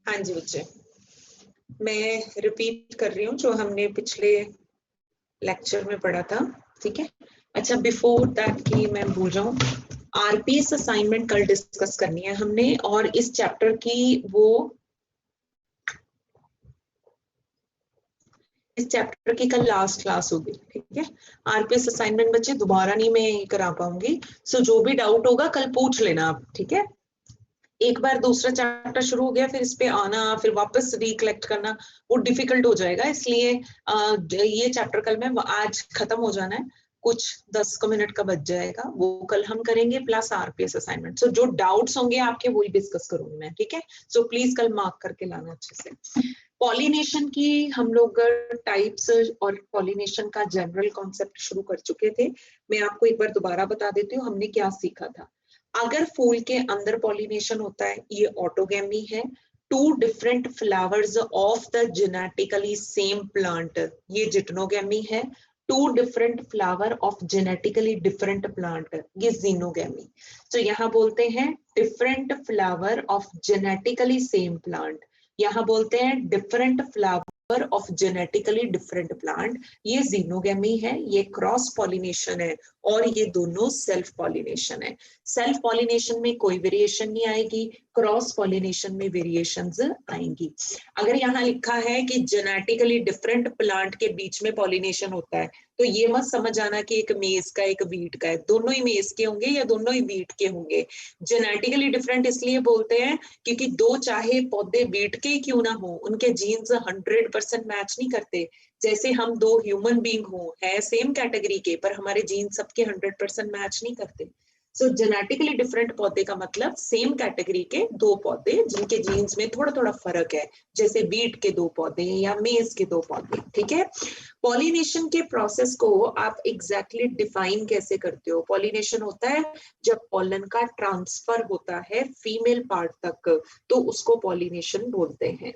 हाँ जी बच्चे, मैं रिपीट कर रही हूँ जो हमने पिछले लेक्चर में पढ़ा था। ठीक है। अच्छा, बिफोर दैट कि मैं भूल जाऊं, आरपीएस असाइनमेंट कल डिस्कस करनी है हमने, और इस चैप्टर की इस चैप्टर की कल लास्ट क्लास होगी। ठीक है। आरपीएस असाइनमेंट बच्चे दोबारा नहीं मैं करा पाऊंगी, सो जो भी डाउट होगा कल पूछ लेना आप। ठीक है। एक बार दूसरा चैप्टर शुरू हो गया फिर इस पे आना फिर वापस रिकलेक्ट करना वो डिफिकल्ट हो जाएगा, इसलिए ये चैप्टर कल में आज खत्म हो जाना है, कुछ 10 मिनट का बच जाएगा, वो कल हम करेंगे प्लस आरपीएस असाइनमेंट। सो जो डाउट्स होंगे आपके वही डिस्कस करूंगी मैं। ठीक है। सो प्लीज कल मार्क करके लाना अच्छे से। पॉलिनेशन की हम लोग टाइप्स और पॉलिनेशन का जनरल कॉन्सेप्ट शुरू कर चुके थे। मैं आपको एक बार दोबारा बता देती हूँ हमने क्या सीखा था। अगर फूल के अंदर पॉलिनेशन होता है ये ऑटोगेमी है। Two different flowers of the genetically same plant ये जिटनोगेमी है। Two different flower of genetically different plant ये जीनोगेमी। तो यहाँ बोलते हैं different flower of genetically same plant, यहाँ बोलते हैं different flower of genetically different plant, ये जीनोगेमी है, ये क्रॉस पॉलिनेशन है, और ये दोनों सेल्फ पॉलिनेशन है। सेल्फ पॉलिनेशन में कोई वेरिएशन नहीं आएगी, क्रॉस पॉलिनेशन में वेरिएशंस आएंगी। अगर यहाँ लिखा है कि जेनेटिकली डिफरेंट प्लांट के बीच में पॉलिनेशन होता है, तो ये मत समझ आना कि एक मेज का एक वीट का है, दोनों ही मेज के होंगे या दोनों ही वीट के होंगे। जेनेटिकली डिफरेंट इसलिए बोलते हैं क्योंकि दो चाहे पौधे वीट के ही क्यों ना हो, उनके जीन्स 100% मैच नहीं करते। जैसे हम दो ह्यूमन बींग हो है सेम कैटेगरी के, पर हमारे जीन सबके 100% मैच नहीं करते। सो जेनेटिकली डिफरेंट पौधे का मतलब सेम कैटेगरी के दो पौधे जिनके जीन्स में थोड़ा थोड़ा फर्क है, जैसे बीट के दो पौधे या मेज के दो पौधे। ठीक है। पॉलिनेशन के प्रोसेस को आप एग्जैक्टली डिफाइन कैसे करते हो? पॉलिनेशन होता है जब पॉलन का ट्रांसफर होता है फीमेल पार्ट तक, तो उसको पॉलिनेशन बोलते हैं।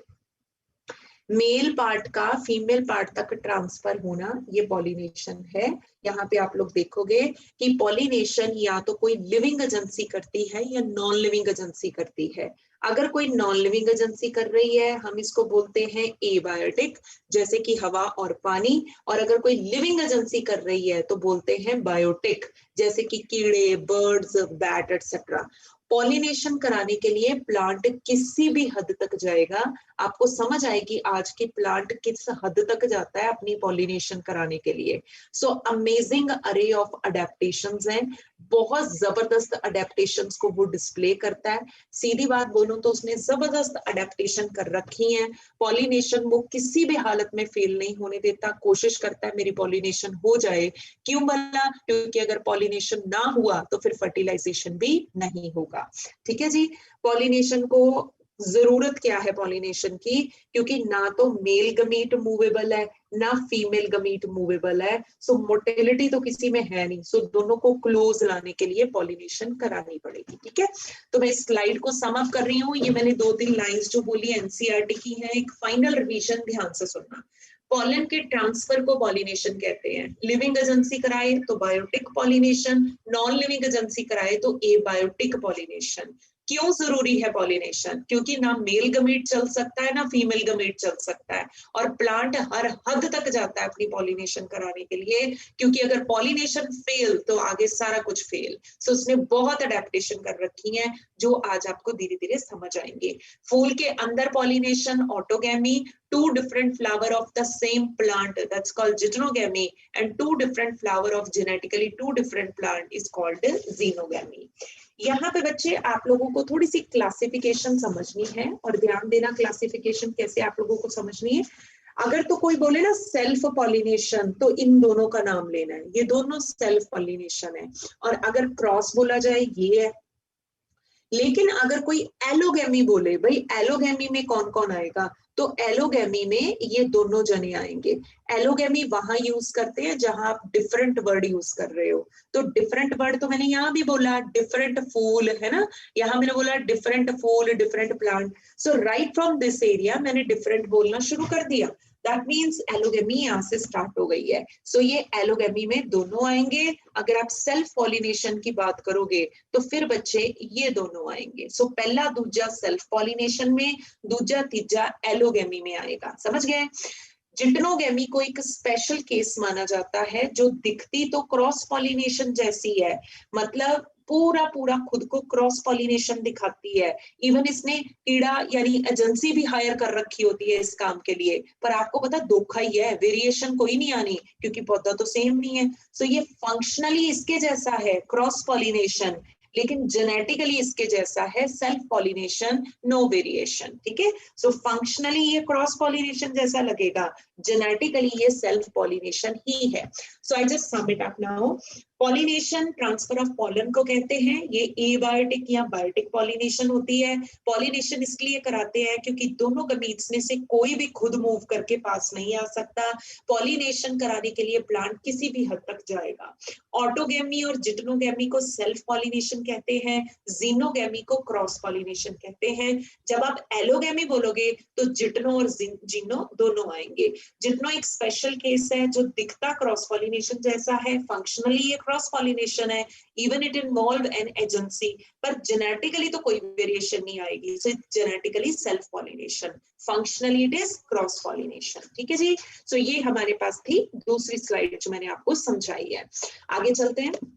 मेल पार्ट का फीमेल पार्ट तक ट्रांसफर होना ये पॉलिनेशन है। यहाँ पे आप लोग देखोगे कि पॉलिनेशन या तो कोई लिविंग एजेंसी करती है या नॉन लिविंग एजेंसी करती है। अगर कोई नॉन लिविंग एजेंसी कर रही है हम इसको बोलते हैं एबायोटिक, जैसे कि हवा और पानी, और अगर कोई लिविंग एजेंसी कर रही है तो बोलते हैं बायोटिक, जैसे कि कीड़े, बर्ड्स, बैट एटसेट्रा। पॉलिनेशन कराने के लिए प्लांट किसी भी हद तक जाएगा, आपको समझ आएगी आज की प्लांट किस हद तक जाता है अपनी पॉलिनेशन कराने के लिए। सो अमेजिंग अरे ऑफ अडेप्टेशंस हैं, बहुत जबरदस्त अडेप्टेशंस को वो डिस्प्ले करता है। सीधी बात बोलूं तो उसने जबरदस्त अडेप्टेशन कर रखी है। पॉलिनेशन वो किसी भी हालत में फेल नहीं होने देता, कोशिश करता है मेरी पॉलिनेशन हो जाए। क्यों बोला? क्योंकि अगर पॉलिनेशन ना हुआ तो फिर फर्टिलाइजेशन भी नहीं होगा। ठीक है जी। पॉलिनेशन को जरूरत क्या है पॉलिनेशन की? क्योंकि ना तो मेल गमीट मूवेबल है ना फीमेल गमीट मूवेबल है, सो मोटिलिटी तो किसी में है नहीं, सो दोनों को क्लोज लाने के लिए पॉलिनेशन करानी पड़ेगी। ठीक है। तो मैं इस स्लाइड को सम अप कर रही हूँ, ये मैंने 2-3 लाइंस जो बोली एनसीईआरटी की है, एक फाइनल रिवीजन ध्यान से सुनना। पॉलन के ट्रांसफर को पॉलिनेशन कहते हैं। लिविंग एजेंसी कराए तो biotic pollination, non living agency कराए तो एबायोटिक पॉलिनेशन। क्यों जरूरी है पॉलिनेशन? क्योंकि ना मेल गमीट चल सकता है ना फीमेल गमीट चल सकता है, और प्लांट हर हद तक जाता है अपनी पॉलिनेशन कराने के लिए, क्योंकि अगर पॉलिनेशन फेल तो आगे सारा कुछ फेल। सो उसने बहुत अडेप्टेशन कर रखी है जो आज आपको धीरे धीरे समझ आएंगे। फूल के अंदर pollination autogamy, two different flower of the same plant, that's called geitonogamy, and two different flower of genetically two different plant is called xenogamy. यहाँ पे बच्चे आप लोगों को थोड़ी सी क्लासिफिकेशन समझनी है, और ध्यान देना क्लासिफिकेशन कैसे आप लोगों को समझनी है। अगर तो कोई बोले ना सेल्फ पॉलिनेशन, तो इन दोनों का नाम लेना है, ये दोनों सेल्फ पॉलिनेशन है। और अगर क्रॉस बोला जाए ये है। लेकिन अगर कोई एलोगेमी बोले, भाई एलोगेमी में कौन कौन आएगा, तो एलोगेमी में ये दोनों जने आएंगे। एलोगेमी वहां यूज करते हैं जहां आप डिफरेंट वर्ड यूज कर रहे हो। तो डिफरेंट वर्ड तो मैंने यहाँ भी बोला, डिफरेंट फूल है ना, यहाँ मैंने बोला डिफरेंट फूल different plant. So right from this area मैंने डिफरेंट बोलना शुरू कर दिया। दैट मीन्स एलोगेमी यहाँ से स्टार्ट हो गई है। सो ये एलोगेमी में दोनों आएंगे। अगर आप सेल्फ पॉलिनेशन की बात करोगे तो फिर बच्चे ये दोनों आएंगे। सो पहला दूजा सेल्फ पॉलिनेशन में, दूजा तीजा एलोगेमी में आएगा। समझ गए? जिटनोगेमी को एक स्पेशल केस माना जाता है, जो दिखती तो क्रॉस पॉलिनेशन जैसी है, मतलब पूरा पूरा खुद को क्रॉस पॉलिनेशन दिखाती है। इवन इसने कीड़ा यानी एजेंसी भी हायर कर रखी होती है इस काम के लिए, पर आपको पता धोखा ही है, वेरिएशन कोई नहीं आनी क्योंकि पौधा तो सेम नहीं है। सो ये फंक्शनली इसके जैसा है क्रॉस पॉलिनेशन, लेकिन जेनेटिकली इसके जैसा है सेल्फ पॉलिनेशन, नो वेरिएशन। ठीक है? सो फंक्शनली ये क्रॉस पॉलिनेशन जैसा लगेगा, जेनेटिकली ये सेल्फ पॉलिनेशन ही है। So I just sum it up now. Pollination transfer of pollen को कहते हैं। ये एबायोटिक या बायोटिक पॉलिनेशन होती है। पॉलिनेशन इसलिए कराते हैं क्योंकि दोनों गमीट्स में से कोई भी खुद मूव करके पास नहीं आ सकता। पॉलिनेशन कराने के लिए प्लांट किसी भी हद तक जाएगा। ऑटोगेमी और जिटनोगेमी को सेल्फ पॉलिनेशन कहते हैं, जीनोगेमी को क्रॉस पॉलिनेशन कहते हैं। जब आप एलोगेमी बोलोगे तो जिटनो और जीनो दोनों आएंगे। जिटनो एक स्पेशल केस है जो दिखता क्रॉस पॉलिनेशन जैसा है, फंक्शनली ये क्रॉस पॉलिनेशन है, even it involve an agency, पर जेनेटिकली तो कोई वेरिएशन नहीं आएगी। So genetically self pollination, functionally it is cross pollination. ठीक है जी? सो ये हमारे पास थी दूसरी स्लाइड जो मैंने आपको समझाई है। आगे चलते हैं।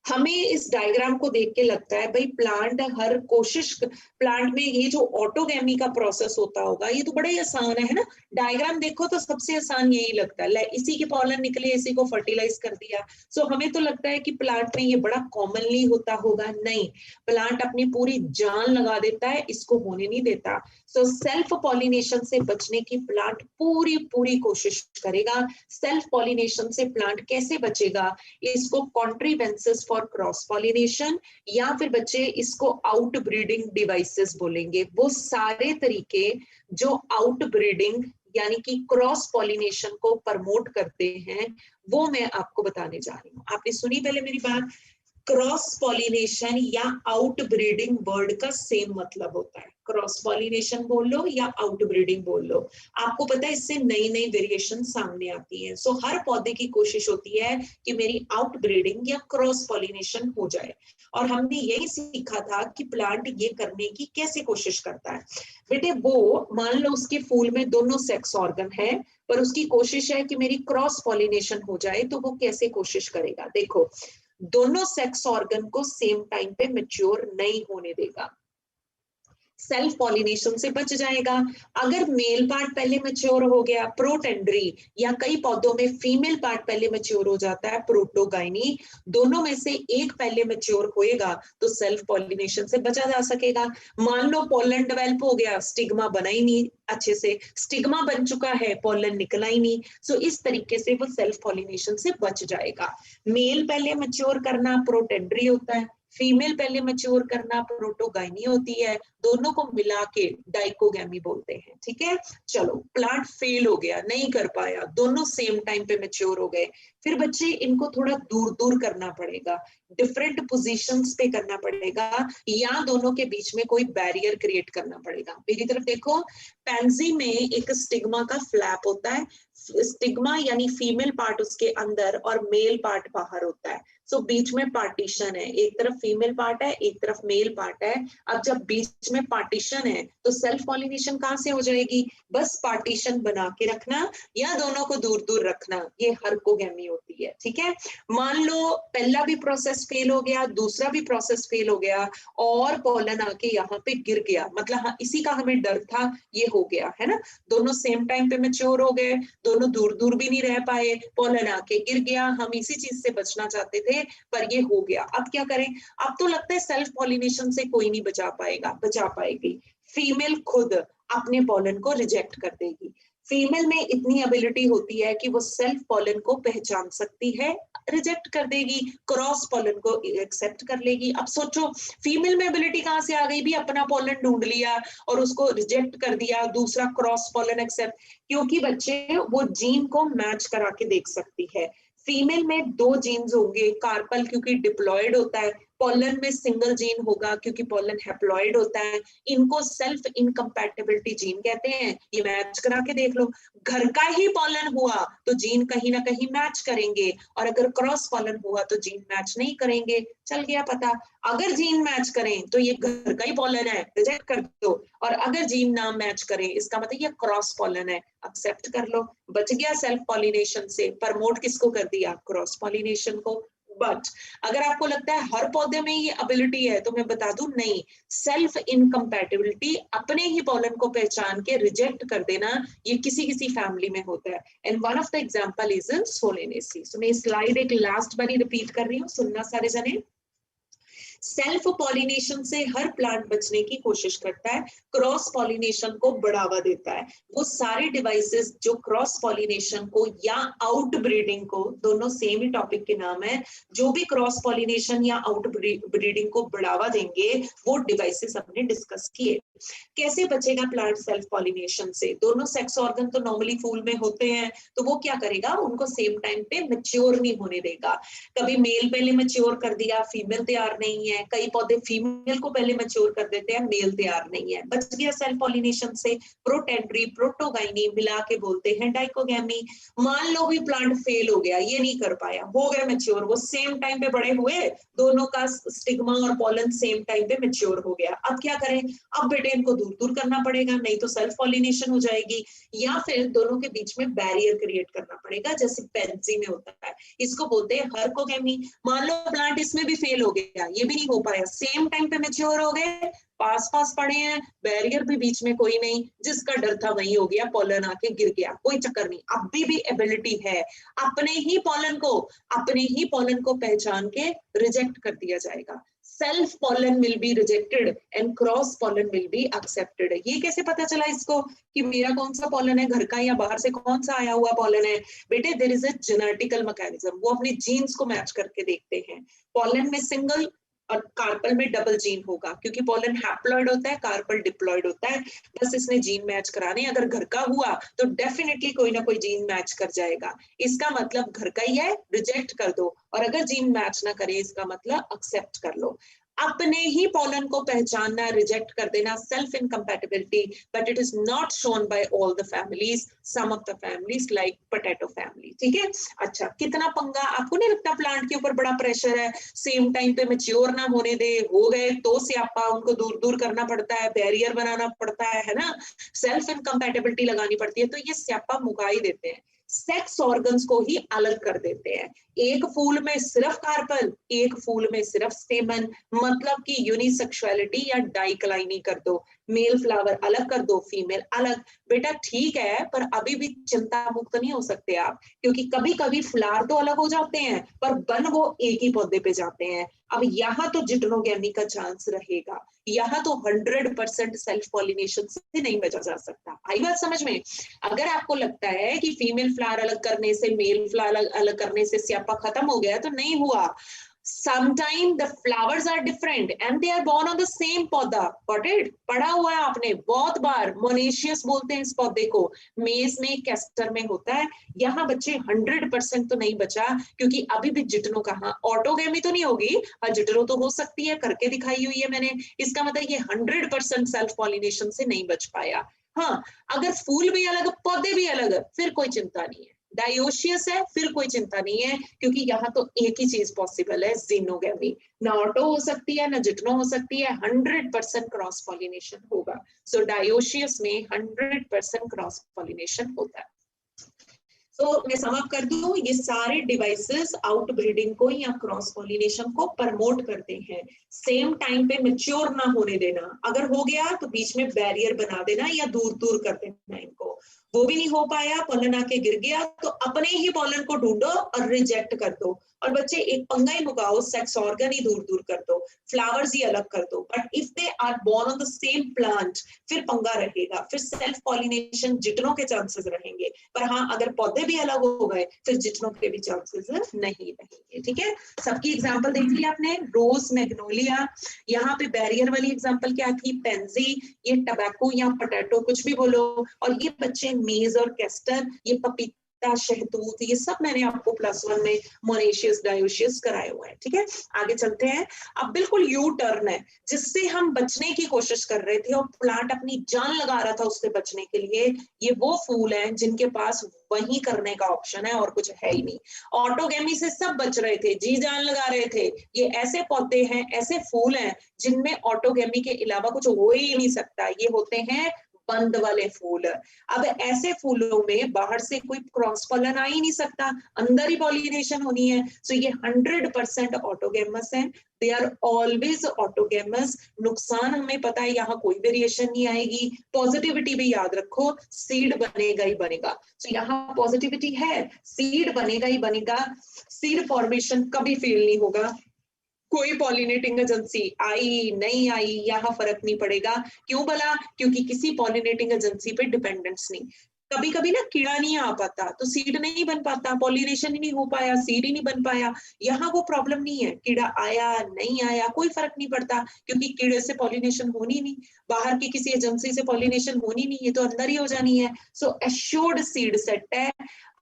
हमें इस डायग्राम को देख के लगता है भाई प्लांट हर कोशिश, प्लांट में ये जो ऑटोगेमी का प्रोसेस होता होगा ये तो बड़ा ही आसान है ना? डायग्राम देखो तो सबसे आसान यही लगता है, इसी के पॉलन निकले, इसी को फर्टिलाइज कर दिया। सो हमें तो लगता है कि प्लांट में ये बड़ा कॉमनली होता होगा। नहीं, प्लांट अपनी पूरी जान लगा देता है, इसको होने नहीं देता। सो सेल्फ पॉलिनेशन से बचने की प्लांट पूरी पूरी कोशिश करेगा। सेल्फ पॉलिनेशन से प्लांट कैसे बचेगा? इसको कॉन्ट्रीवेंसेस फॉर क्रॉस पॉलिनेशन, या फिर बच्चे इसको आउट ब्रीडिंग डिवाइसेस बोलेंगे। वो सारे तरीके जो आउट ब्रीडिंग यानी कि क्रॉस पॉलिनेशन को प्रमोट करते हैं, वो मैं आपको बताने जा रही हूँ। आपने सुनी पहले मेरी बात? क्रॉस पॉलिनेशन या आउट ब्रीडिंग वर्ड का सेम मतलब होता है। क्रॉस पॉलिनेशन बोल लो या आउट ब्रीडिंग बोल लो, आपको पता है इससे नई नई वेरिएशन सामने आती है। सो हर पौधे की कोशिश होती है कि मेरी आउट ब्रीडिंग या क्रॉस पॉलिनेशन हो जाए, और हमने यही सीखा था कि प्लांट ये करने की कैसे कोशिश करता है। बेटे वो मान लो उसके फूल में दोनों सेक्स ऑर्गन है, पर उसकी कोशिश है कि मेरी क्रॉस पॉलिनेशन हो जाए, तो वो कैसे कोशिश करेगा? देखो, दोनों सेक्स ऑर्गन को सेम टाइम पे मैच्योर नहीं होने देगा, सेल्फ पॉलिनेशन से बच जाएगा। अगर मेल पार्ट पहले मैच्योर हो गया, प्रोटेंडरी, या कई पौधों में फीमेल पार्ट पहले मैच्योर हो जाता है, प्रोटोगाइनी, दोनों में से एक पहले मैच्योर होएगा तो सेल्फ पॉलिनेशन से बचा जा सकेगा। मान लो पोलन डेवलप हो गया, स्टिग्मा बना ही नहीं अच्छे से, स्टिग्मा बन चुका है, पोलन निकला ही नहीं। सो इस तरीके से वो सेल्फ पॉलिनेशन से बच जाएगा। मेल पहले मैच्योर करना प्रोटेंडरी होता है, फीमेल पहले मैच्योर करना प्रोटोगाइनी होती है, दोनों को मिला के डाइकोगेमी बोलते हैं। ठीक है? चलो, प्लांट फेल हो गया, नहीं कर पाया, दोनों सेम टाइम पे मैच्योर हो गए। फिर बच्चे इनको थोड़ा दूर दूर करना पड़ेगा, डिफरेंट पोजीशंस पे करना पड़ेगा, या दोनों के बीच में कोई बैरियर क्रिएट करना पड़ेगा। मेरी तरफ देखो, पैंजी में एक स्टिग्मा का फ्लैप होता है। स्टिग्मा यानी फीमेल पार्ट उसके अंदर और मेल पार्ट बाहर होता है। सो बीच में पार्टीशन है, एक तरफ फीमेल पार्ट है, एक तरफ मेल पार्ट है। अब जब बीच में पार्टीशन है तो सेल्फ पॉलिनेशन कहाँ से हो जाएगी? बस पार्टीशन बना के रखना या दोनों को दूर दूर रखना, ये हर्कोगेमी होती है। ठीक है? मान लो पहला भी प्रोसेस फेल हो गया, दूसरा भी प्रोसेस फेल हो गया, और पोलन आके यहाँ पे गिर गया, मतलब हाँ, इसी का हमें डर था, ये हो गया है ना। दोनों सेम टाइम पे मैच्योर हो गए, दोनों दूर दूर भी नहीं रह पाए, पोलन आके गिर गया, हम इसी चीज से बचना चाहते थे पर ये हो गया। अब क्या करें? अब तो लगता है सेल्फ पॉलिनेशन से कोई नहीं बचा पाएगी। फीमेल खुद अपने पोलन को रिजेक्ट कर देगी। फीमेल में इतनी एबिलिटी होती है कि वो सेल्फ पोलन को पहचान सकती है, रिजेक्ट कर देगी, क्रॉस पोलन को एक्सेप्ट कर लेगी। अब सोचो, फीमेल में एबिलिटी कहां से आ गई? भी अपना पोलन ढूंढ लिया और उसको रिजेक्ट कर दिया, दूसरा क्रॉस पोलन एक्सेप्ट, क्योंकि बच्चे वो जीन को मैच करा के देख सकती है। फीमेल में दो जीन्स होंगे, कार्पल क्योंकि डिप्लॉयड होता है, पॉलन में सिंगल जीन होगा क्योंकि पॉलन हैप्लॉइड होता है, इनको सेल्फ इनकम्पैटिबिलिटी जीन कहते हैं। ये मैच करा के देख लो, घर का ही पॉलन हुआ तो जीन कहीं ना कहीं मैच करेंगे, और अगर क्रॉस पॉलन हुआ तो जीन मैच नहीं करेंगे। चल गया पता। अगर जीन मैच करें तो ये घर का ही पॉलन है, रिजेक्ट कर दो, और अगर जीन ना मैच करें इसका मतलब ये क्रॉस पॉलन है, एक्सेप्ट कर लो। बच गया सेल्फ पॉलिनेशन से, प्रमोट किसको कर दिया? क्रॉस पॉलिनेशन को। बट अगर आपको लगता है हर पौधे में ये एबिलिटी है तो मैं बता दूं नहीं, सेल्फ इनकम्पैटिबिलिटी, अपने ही पॉलन को पहचान के रिजेक्ट कर देना, ये किसी किसी फैमिली में होता है। And one of the example is solanaceae. So मैं स्लाइड एक लास्ट बारी रिपीट कर रही हूँ, सुनना सारे जने। सेल्फ पॉलिनेशन से हर प्लांट बचने की कोशिश करता है, क्रॉस पॉलिनेशन को बढ़ावा देता है। वो सारे डिवाइसेस जो क्रॉस पॉलिनेशन को या आउट ब्रीडिंग को, दोनों सेम ही टॉपिक के नाम है, जो भी क्रॉस पॉलिनेशन या आउट ब्रीडिंग को बढ़ावा देंगे वो डिवाइसेस हमने डिस्कस किए। कैसे बचेगा प्लांट सेल्फ पॉलिनेशन से? दोनों सेक्स ऑर्गन तो नॉर्मली फूल में होते हैं, तो वो क्या करेगा, उनको सेम टाइम पे मैच्योर नहीं होने देगा। कभी मेल पहले मैच्योर कर दिया, फीमेल तैयार नहीं है, कई पौधे फीमेल को पहले मैच्योर कर देते हैं, मेल तैयार नहीं है। बच गया सेल्फ पॉलिनेशन से। प्रोटेंड्री प्रोटोगाइनी मिला के बोलते हैं डाइकोगैमी। मान लो भी प्लांट फेल हो गया, ये नहीं कर पाया, हो गया मैच्योर, वो सेम टाइम पे बड़े हुए, दोनों का स्टिग्मा और पॉलन सेम टाइम पे मैच्योर हो गया। अब क्या करें? अब बेटे इनको दूर दूर करना पड़ेगा, नहीं तो सेल्फ पॉलिनेशन हो जाएगी, या फिर दोनों के बीच में बैरियर क्रिएट करना पड़ेगा, जैसे पेंजी में होता है। इसको बोलते हैं हर्कोगेमी। मान लो प्लांट इसमें भी फेल हो गया, ये भी नहीं हो पाया, सेम टाइम पे मैच्योर हो गए, पास पास पड़े हैं, बैरियर भी बीच में कोई नहीं, जिसका डर था वही हो गया, पॉलन आके गिर गया, कोई चक्कर नहीं। अभी भी एबिलिटी है, अपने ही पॉलन को पहचान के रिजेक्ट कर दिया जाएगा। Self pollen will be rejected and cross pollen will be accepted. ये कैसे पता चला इसको कि मेरा कौन सा पॉलन है, घर का या बाहर से कौन सा आया हुआ पॉलन है? बेटे there is a genetical mechanism, वो अपने जीन्स को मैच करके देखते हैं। पॉलन में सिंगल और कार्पल में डबल जीन होगा, क्योंकि पॉलन हैप्लॉइड होता है, कार्पल डिप्लॉइड होता है। बस इसने जीन मैच कराने, अगर घर का हुआ तो डेफिनेटली कोई ना कोई जीन मैच कर जाएगा। इसका मतलब घर का ही है, रिजेक्ट कर दो, और अगर जीन मैच ना करे इसका मतलब एक्सेप्ट कर लो। अपने ही पॉलन को पहचानना, रिजेक्ट कर देना, self incompatibility, but it is not shown by all the families, some of the families like potato family. ठीक है, अच्छा कितना पंगा, आपको नहीं लगता प्लांट के ऊपर बड़ा प्रेशर है, सेम टाइम पे मैच्योर ना होने दे, हो गए तो स्यापा, उनको दूर दूर करना पड़ता है, बैरियर बनाना पड़ता है ना, सेल्फ इनकम्पैटिबिलिटी लगानी पड़ती है, तो ये स्यापा मुका ही देते हैं, सेक्स ऑर्गन्स को ही अलग कर देते हैं। एक फूल में सिर्फ कार्पल, एक फूल में सिर्फ स्टेमन, मतलब कि यूनिसेक्सुअलिटी या डाइक्लाइनी कर दो, मेल फ्लावर अलग कर दो, फीमेल अलग। बेटा ठीक है, पर अभी भी चिंता मुक्त नहीं हो सकते आप, क्योंकि कभी कभी फ्लावर तो अलग हो जाते हैं पर बन वो एक ही पौधे पे जाते हैं। अब यहाँ तो जिटनोगेमी का चांस रहेगा, यहाँ तो 100% सेल्फ पॉलिनेशन से नहीं बचा जा सकता। आई बात समझ में? अगर आपको लगता है कि फीमेल फ्लावर अलग करने से, मेल फ्लावर अलग करने से स्यापा खत्म हो गया, तो नहीं हुआ। Sometimes the flowers are different and they are born on the same पौधा। Got it? पढ़ा हुआ है आपने बहुत बार, मोनेशियस बोलते हैं इस पौधे को, मेज में, कैस्टर में होता है। यहाँ बच्चे 100% तो नहीं बचा, क्योंकि अभी भी जिटनो कहाँ, ऑटोगेमी तो नहीं होगी, हाँ जिटनो तो हो सकती है, करके दिखाई हुई है मैंने, इसका मतलब ये 100% सेल्फ पॉलिनेशन से नहीं बच पाया। हाँ, अगर फूल भी अलग, पौधे भी अलग, फिर कोई चिंता नहीं है। डायोशियस है, फिर कोई चिंता नहीं है, क्योंकि यहाँ तो एक ही चीज पॉसिबल है, जीनोगेमी। ना ऑटो हो सकती है, ना जिटनो हो सकती है, 100% क्रॉस पॉलिनेशन होगा। सो डायोशियस में 100% क्रॉस पॉलिनेशन होता है। तो मैं समाप्त कर दूं, ये सारे डिवाइसेस आउट ब्रीडिंग को या क्रॉस पॉलिनेशन को प्रमोट करते हैं। सेम टाइम पे मैच्योर ना होने देना, अगर हो गया तो बीच में बैरियर बना देना या दूर दूर कर देना इनको। वो भी नहीं हो पाया, पॉलन आके गिर गया, तो अपने ही पॉलन को ढूंढो और रिजेक्ट कर दो। और बच्चे एक पंगा ही मुकाओ, सेक्स ऑर्गन ही दूर दूर कर दो, फ्लावर्स ही अलग कर दो, but if they are borne on the same plant फिर पंगा रहेगा, फिर सेल्फ पॉलिनेशन जिटनों के चांसेस रहेंगे। पर हाँ, अगर पौधे भी अलग हो गए फिर जिटनों के भी चांसेस नहीं रहेंगे। ठीक है, सबकी एग्जाम्पल देख ली आपने, रोज, मैग्नोलिया, यहाँ पे बैरियर वाली एग्जाम्पल क्या थी, पेंजी, ये टबैको या पोटैटो, कुछ भी बोलो, और ये बच्चे मेज और कैस्टर, ये पपीता मुक्ता, शहतूत, ये सब मैंने आपको +1 में मोनेशियस, डायोशियस कराए हुए हैं। ठीक है, आगे चलते हैं। अब बिल्कुल यू टर्न है, जिससे हम बचने की कोशिश कर रहे थे और प्लांट अपनी जान लगा रहा था उससे बचने के लिए। ये वो फूल हैं जिनके पास वही करने का ऑप्शन है और कुछ है ही नहीं। ऑटोगेमी से सब बच रहे थे, जी जान लगा रहे थे। ये ऐसे पौधे हैं, ऐसे फूल हैं जिनमें ऑटोगेमी के अलावा कुछ हो ही नहीं सकता। ये होते हैं बंद वाले फूल। अब ऐसे फूलों में बाहर से कोई क्रॉस पॉलन आ ही नहीं सकता, अंदर ही पॉलिनेशन होनी है। सो ये 100% ऑटोगेमस है, दे आर ऑलवेज ऑटोगेमस। नुकसान हमें पता है, यहाँ कोई वेरिएशन नहीं आएगी। पॉजिटिविटी भी याद रखो, सीड बनेगा ही बनेगा। तो यहाँ पॉजिटिविटी है, सीड बनेगा ही बनेगा। सीड फॉर्मेशन कभी फेल नहीं होगा। कोई पॉलिनेटिंग एजेंसी आई नहीं आई यहाँ फर्क नहीं पड़ेगा। क्यों भला? क्योंकि किसी पॉलिनेटिंग एजेंसी पे डिपेंडेंस नहीं। कभी कभी ना कीड़ा नहीं आ पाता तो सीड नहीं बन पाता, पॉलिनेशन ही नहीं हो पाया, सीड ही नहीं बन पाया। यहाँ वो प्रॉब्लम नहीं है, कीड़ा आया नहीं आया कोई फर्क नहीं पड़ता, क्योंकि कीड़े से पॉलिनेशन होनी नहीं, बाहर की किसी एजेंसी से पॉलिनेशन होनी नहीं, ये तो अंदर ही हो जानी है। सो एश्योर्ड सीड सेट है।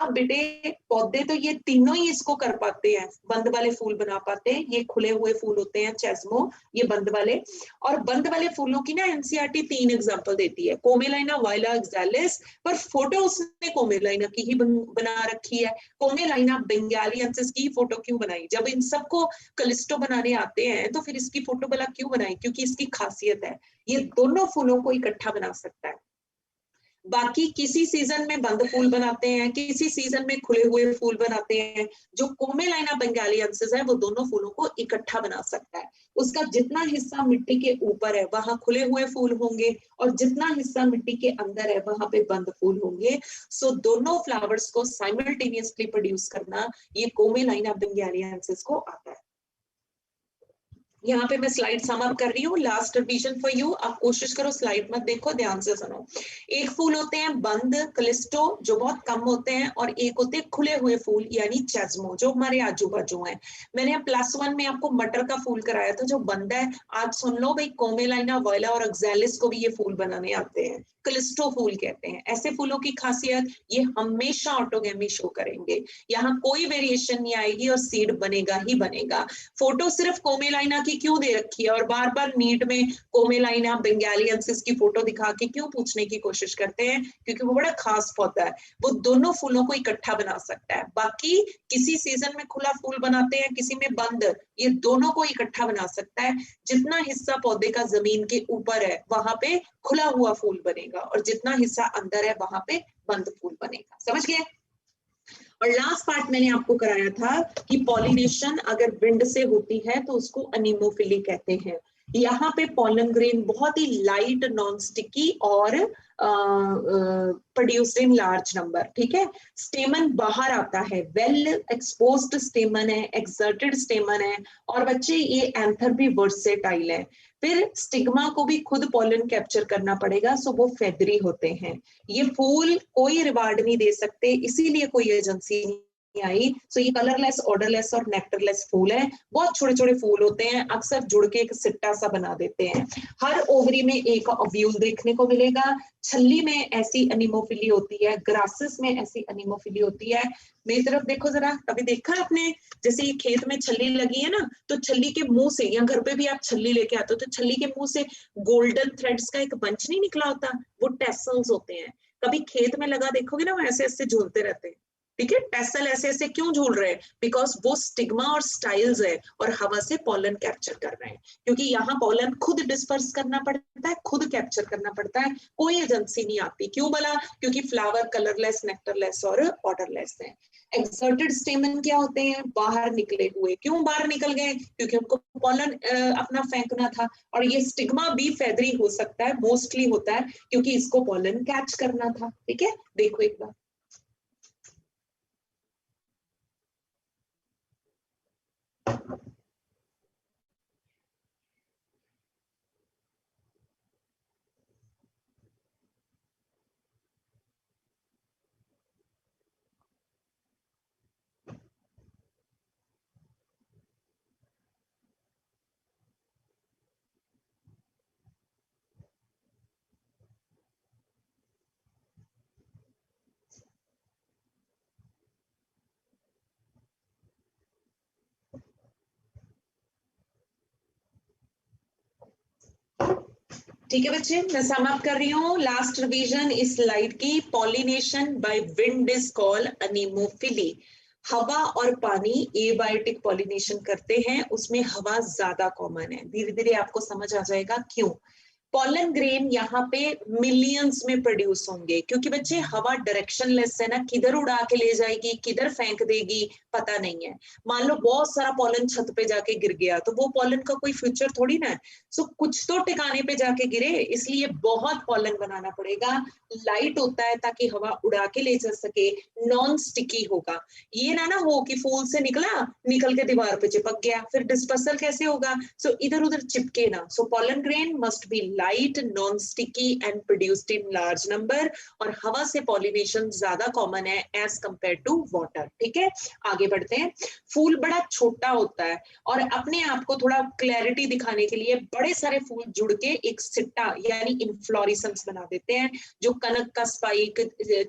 अब बेटे पौधे तो ये तीनों ही इसको कर पाते हैं, बंद वाले फूल बना पाते हैं। ये खुले हुए फूल होते हैं चेस्मो, ये बंद वाले। और बंद वाले फूलों की ना एनसीईआरटी 3 एग्जांपल देती है, कोमेलाइना, वाइला, एक्सालिस। पर फोटो उसने कोमेलाइना की ही बना रखी है। कोमेलाइना बेंगालियंसिस की फोटो क्यों बनाई? जब इन सबको कलिस्टो बनाने आते हैं तो फिर इसकी फोटो भला क्यों बनाई? क्योंकि इसकी खासियत है, ये दोनों फूलों को इकट्ठा बना सकता है। बाकी किसी सीजन में बंद फूल बनाते हैं, किसी सीजन में खुले हुए फूल बनाते हैं। जो कोमेलाइना बेंगालियंसिस है वो दोनों फूलों को इकट्ठा बना सकता है। उसका जितना हिस्सा मिट्टी के ऊपर है वहां खुले हुए फूल होंगे, और जितना हिस्सा मिट्टी के अंदर है वहां पे बंद फूल होंगे। सो दोनों फ्लावर्स को साइमल्टेनियसली प्रोड्यूस करना ये कोमेलाइना बेंगालियंसिस को आता है। यहाँ पे मैं स्लाइड सम अप कर रही हूँ, लास्ट रिवीजन फॉर यू। आप कोशिश करो स्लाइड मत देखो, ध्यान से सुनो। एक फूल होते हैं बंद, क्लिस्टो, जो बहुत कम होते हैं, और एक होते हैं खुले हुए फूल यानी चेस्मो, जो हमारे आजू बाजू हैं। मैंने +1 में आपको मटर का फूल कराया था जो बंद है। आज सुन लो भाई, कोमेलाइना, वाइला और एक्सालिस को भी ये फूल बनाने आते हैं, क्लिस्टो फूल कहते हैं। ऐसे फूलों की खासियत, ये हमेशा ऑटोगेमी शो करेंगे, यहाँ कोई वेरिएशन नहीं आएगी और सीड बनेगा ही बनेगा। फोटो सिर्फ कोमेलाइना की क्यों दे रखी है, और बार बार नीट में कोमेलाइना बेंगालियंसिस की फोटो दिखा के क्यों पूछने की कोशिश करते हैं? क्योंकि वो बड़ा खास पौधा है, वो दोनों फूलों को इकट्ठा बना सकता है। बाकी किसी सीजन में खुला फूल बनाते हैं, किसी में बंद, ये दोनों को इकट्ठा बना सकता है। जितना हिस्सा पौधे का जमीन के ऊपर है वहां पे खुला हुआ फूल बनेगा, और जितना हिस्सा अंदर है वहां पे बंद फूल बनेगा। समझ गए? और लास्ट पार्ट मैंने आपको कराया था कि पॉलिनेशन अगर विंड से होती है तो उसको अनीमोफिली कहते हैं। यहाँ पे पॉलन ग्रेन बहुत ही लाइट, नॉन स्टिकी और प्रोड्यूस्ड इन लार्ज नंबर। ठीक है, स्टेमन बाहर आता है, वेल एक्सपोज्ड स्टेमन है, एक्सर्टेड स्टेमन है, और बच्चे ये एंथर भी वर्सेटाइल है। फिर स्टिग्मा को भी खुद पॉलन कैप्चर करना पड़ेगा, सो वो फेदरी होते हैं। ये फूल कोई रिवार्ड नहीं दे सकते, इसीलिए कोई एजेंसी नहीं आई। सो ये कलरलेस, ऑर्डरलेस और नेक्टरलेस फूल है। बहुत छोटे छोटे फूल होते हैं, अक्सर जुड़ के एक सिट्टा सा बना देते हैं। हर ओवरी में एक ओव्यूल देखने को मिलेगा। छल्ली में ऐसी अनीमोफिली होती है, ग्रासेस में ऐसी अनीमोफिली होती है। मेरी तरफ देखो जरा, कभी देखा आपने? जैसे ये खेत में छल्ली लगी है ना, तो छल्ली के मुंह से, या घर पे भी आप छल्ली लेके आते हो तो छल्ली के मुंह से गोल्डन थ्रेड्स का एक बंच नहीं निकला होता, वो टेसल्स होते हैं। कभी खेत में लगा देखोगे ना, वो ऐसे ऐसे झूलते रहते हैं। ठीक है, टेसल ऐसे ऐसे क्यों झूल रहे हैं? बिकॉज वो स्टिग्मा और स्टाइल्स है, और हवा से पॉलन कैप्चर कर रहे हैं। क्योंकि यहाँ पॉलन खुद डिस्पर्स करना पड़ता है, खुद कैप्चर करना पड़ता है, कोई एजेंसी नहीं आती। क्यों भला? क्योंकि फ्लावर कलरलेस, नेक्टरलेस और ऑर्डरलेस है। एक्सर्टेड स्टेमन क्या होते हैं? बाहर निकले हुए। क्यों बाहर निकल गए? क्योंकि उनको पॉलन अपना फेंकना था। और ये स्टिग्मा भी फेदरी हो सकता है, मोस्टली होता है, क्योंकि इसको पॉलन कैच करना था। ठीक है, देखो एक बार। ठीक है बच्चे, मैं सम अप कर रही हूँ लास्ट रिवीजन इस स्लाइड की। Pollination by wind is called anemophily. हवा और पानी एबायोटिक पॉलिनेशन करते हैं, उसमें हवा ज्यादा कॉमन है। धीरे धीरे आपको समझ आ जाएगा क्यों। पॉलन ग्रेन यहाँ पे मिलियंस में प्रोड्यूस होंगे, क्योंकि बच्चे हवा डायरेक्शनलेस है ना, किधर उड़ा के ले जाएगी किधर फेंक देगी पता नहीं है। मान लो बहुत सारा पॉलन छत पे जाके गिर गया तो वो पॉलन का कोई फ्यूचर थोड़ी ना है। सो कुछ तो ठिकाने पे जाके गिरे, इसलिए बहुत पॉलन बनाना पड़ेगा। लाइट होता है ताकि हवा उड़ा के ले जा सके, नॉन स्टिकी होगा। ये ना हो कि फूल से निकला निकल के दीवार पे चिपक गया, फिर डिस्पर्सल कैसे होगा। सो इधर उधर चिपके ना। So pollen grain must be light, non sticky and produced in large number. और हवा से पॉलिनेशन ज्यादा कॉमन है एज कंपेयर टू वाटर। ठीक है, आगे बढ़ते हैं। फूल बड़ा छोटा होता है और अपने आप को थोड़ा क्लैरिटी दिखाने के लिए बड़े सारे फूल जुड़ के एक सिट्टा यानी इन्फ्लोरेसेंस बना देते हैं, जो कनक का स्पाइक,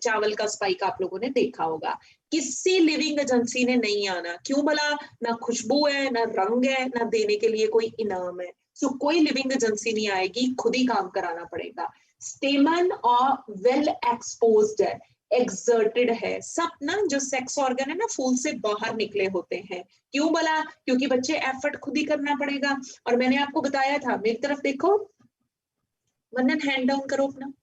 चावल का स्पाइक आप लोगों ने देखा होगा। किसी लिविंग एजेंसी ने नहीं आना, क्यों भला? ना खुशबू है, ना रंग है, ना देने के लिए कोई इनाम है। सो कोई लिविंग एजेंसी नहीं आएगी, खुद ही काम कराना पड़ेगा। स्टेमन और वेल एक्सपोज्ड है, एक्सर्टेड है। सब ना जो सेक्स ऑर्गन है ना फूल से बाहर निकले होते हैं। क्यों भला? क्योंकि बच्चे एफर्ट खुद ही करना पड़ेगा। और मैंने आपको बताया था, मेरी तरफ देखो, वंदन हैंड डाउन करो अपना।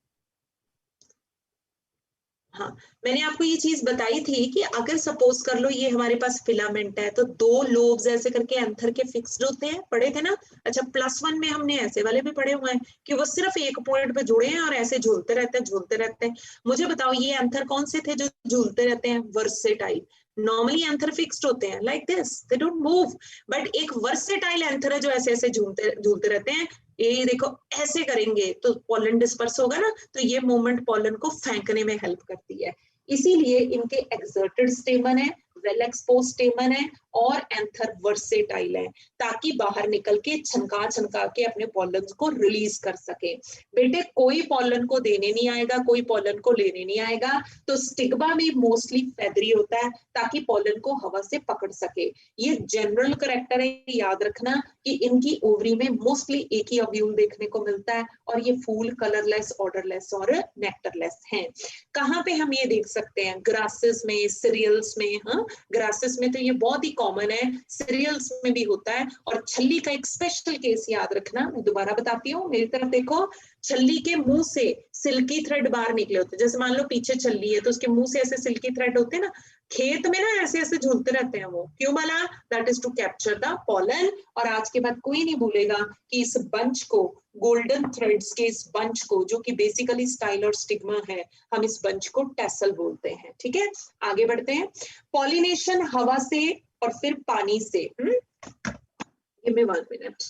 हाँ, मैंने आपको ये चीज बताई थी कि अगर सपोज कर लो ये हमारे पास फिलामेंट है, तो दो लोब्स ऐसे करके एंथर के फिक्स्ड होते हैं, पढ़े थे ना। अच्छा, +1 में हमने ऐसे वाले भी पढ़े हुए हैं कि वो सिर्फ एक पॉइंट पे जुड़े हैं और ऐसे झूलते रहते हैं झूलते रहते हैं। मुझे बताओ ये एंथर कौन से थे जो झूलते रहते हैं? वर्सेटाइल। नॉर्मली एंथर फिक्स्ड होते हैं like this, they don't move. But एक वर्सेटाइल एंथर है जो ऐसे ऐसे झूलते झूलते रहते हैं। ये देखो ऐसे करेंगे तो पोलन डिस्पर्स होगा ना, तो ये मूवमेंट पोलन को फेंकने में हेल्प करती है। इसीलिए इनके एक्सर्टेड स्टेमन है, वेल एक्सपोज स्टेमन है और एंथर वर्सेटाइल है, ताकि बाहर निकल के छनका छनका के अपने पॉलन को रिलीज कर सके। बेटे कोई पॉलन को देने नहीं आएगा, कोई पॉलन को लेने नहीं आएगा। तो स्टिग्मा में मोस्टली फेदरी होता है ताकि पॉलन को हवा से पकड़ सके। ये जनरल करेक्टर है, याद रखना कि इनकी ओवरी में मोस्टली एक ही ओव्यूल देखने को मिलता है और ये फूल कलरलेस, ऑर्डरलेस और नेक्टरलेस हैं। कहाँ पे हम ये देख सकते हैं? ग्रासेस में, सीरियल्स में। हाँ, ग्रासेस में तो ये बहुत ही कॉमन है, सीरियल्स में भी होता है। और छल्ली का एक स्पेशल केस याद रखना, मैं दोबारा बताती हूँ, मेरी तरफ देखो। छल्ली के मुंह से सिल्की थ्रेड बाहर निकले होते हैं। जैसे मान लो पीछे छल्ली है तो उसके मुंह से ऐसे सिल्की थ्रेड होते हैं ना, खेत में ना ऐसे ऐसे झूलते रहते हैं वो। क्यों भला? That is to capture the pollen. और आज के बाद कोई नहीं भूलेगा कि इस बंच को, गोल्डन थ्रेड्स के इस बंच को, जो कि बेसिकली स्टाइल और स्टिग्मा है, हम इस बंच को टेसल बोलते हैं। ठीक है, आगे बढ़ते हैं। पॉलिनेशन हवा से और फिर पानी से। गिव मी 1 मिनट,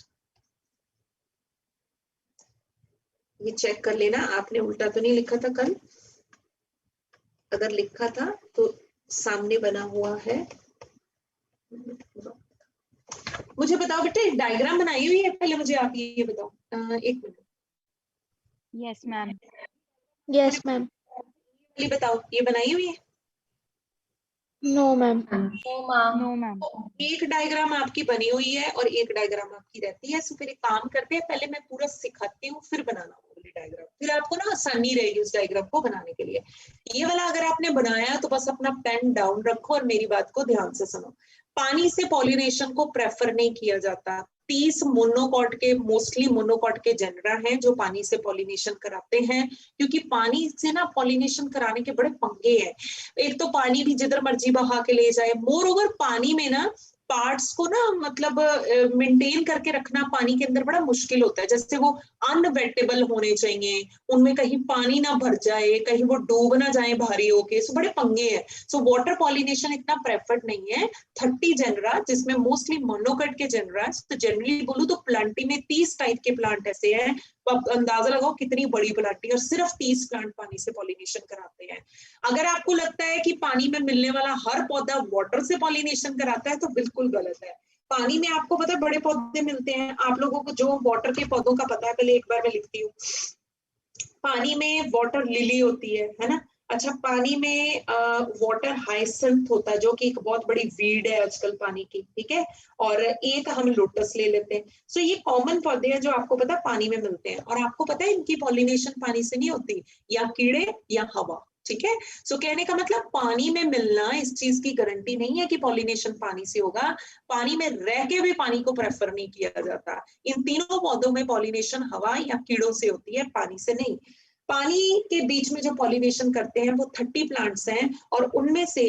ये चेक कर लेना आपने उल्टा तो नहीं लिखा था कल। अगर लिखा था तो सामने बना हुआ है। मुझे बताओ बेटे, डायग्राम बनाई हुई है? पहले मुझे आप ये बताओ। 1 मिनट। Yes ma'am. Yes ma'am. ये बताओ, ये बनाई हुई है? No ma'am. No ma'am. एक डायग्राम आपकी बनी हुई है और एक डायग्राम आपकी रहती है। सो फिर एक काम करते हैं, पहले मैं पूरा सिखाती हूँ फिर बनाना वाली डायग्राम, फिर आपको ना आसानी रहेगी उस डायग्राम को बनाने के लिए। ये वाला अगर आपने बनाया तो बस अपना पेन डाउन रखो और मेरी बात को ध्यान से सुनो। पानी से पॉलिनेशन को प्रेफर नहीं किया जाता। 30 मोनोकॉट के, मोस्टली मोनोकॉट के जेनरा हैं जो पानी से पॉलिनेशन कराते हैं, क्योंकि पानी से ना पॉलिनेशन कराने के बड़े पंगे हैं। एक तो पानी भी जिधर मर्जी बहा के ले जाए, मोर ओवर पानी में ना पार्ट्स को ना मतलब मेंटेन करके रखना पानी के अंदर बड़ा मुश्किल होता है। जैसे वो अनवेटेबल होने चाहिए, उनमें कहीं पानी ना भर जाए, कहीं वो डूब ना जाए भारी होके। सो बड़े पंगे हैं। सो वाटर पॉलिनेशन इतना प्रेफर्ड नहीं है। 30 जेनरा, जिसमें मोस्टली मोनोकॉट के जेनरा, तो जनरली बोलूं तो प्लांटी में 30 टाइप के प्लांट ऐसे हैं। अब अंदाजा लगाओ कितनी बड़ी प्लांटी, और सिर्फ 30 प्लांट पानी से पॉलिनेशन कराते हैं। अगर आपको लगता है कि पानी में मिलने वाला हर पौधा वाटर से पॉलिनेशन कराता है तो बिल्कुल गलत है। पानी में आपको पता है बड़े पौधे मिलते हैं। आप लोगों को जो वाटर के पौधों का पता है, पहले एक बार मैं लिखती हूँ। पानी में वाटर लिली होती है ना, अच्छा, पानी में वाटर हाइसिंथ होता है, जो कि एक बहुत बड़ी वीड है आजकल पानी की, ठीक है। और एक हम लोटस ले लेते हैं। सो ये कॉमन पौधे हैं जो आपको पता है पानी में मिलते हैं, और आपको पता है इनकी पॉलिनेशन पानी से नहीं होती, या कीड़े या हवा, ठीक है। सो कहने का मतलब पानी में मिलना इस चीज की गारंटी नहीं है कि पॉलिनेशन पानी से होगा। पानी में रह के भी पानी को प्रेफर नहीं किया जाता। इन तीनों पौधों में पॉलिनेशन हवा या कीड़ों से होती है, पानी से नहीं। पानी के बीच में जो पॉलिनेशन करते हैं वो 30 प्लांट्स हैं, और उनमें से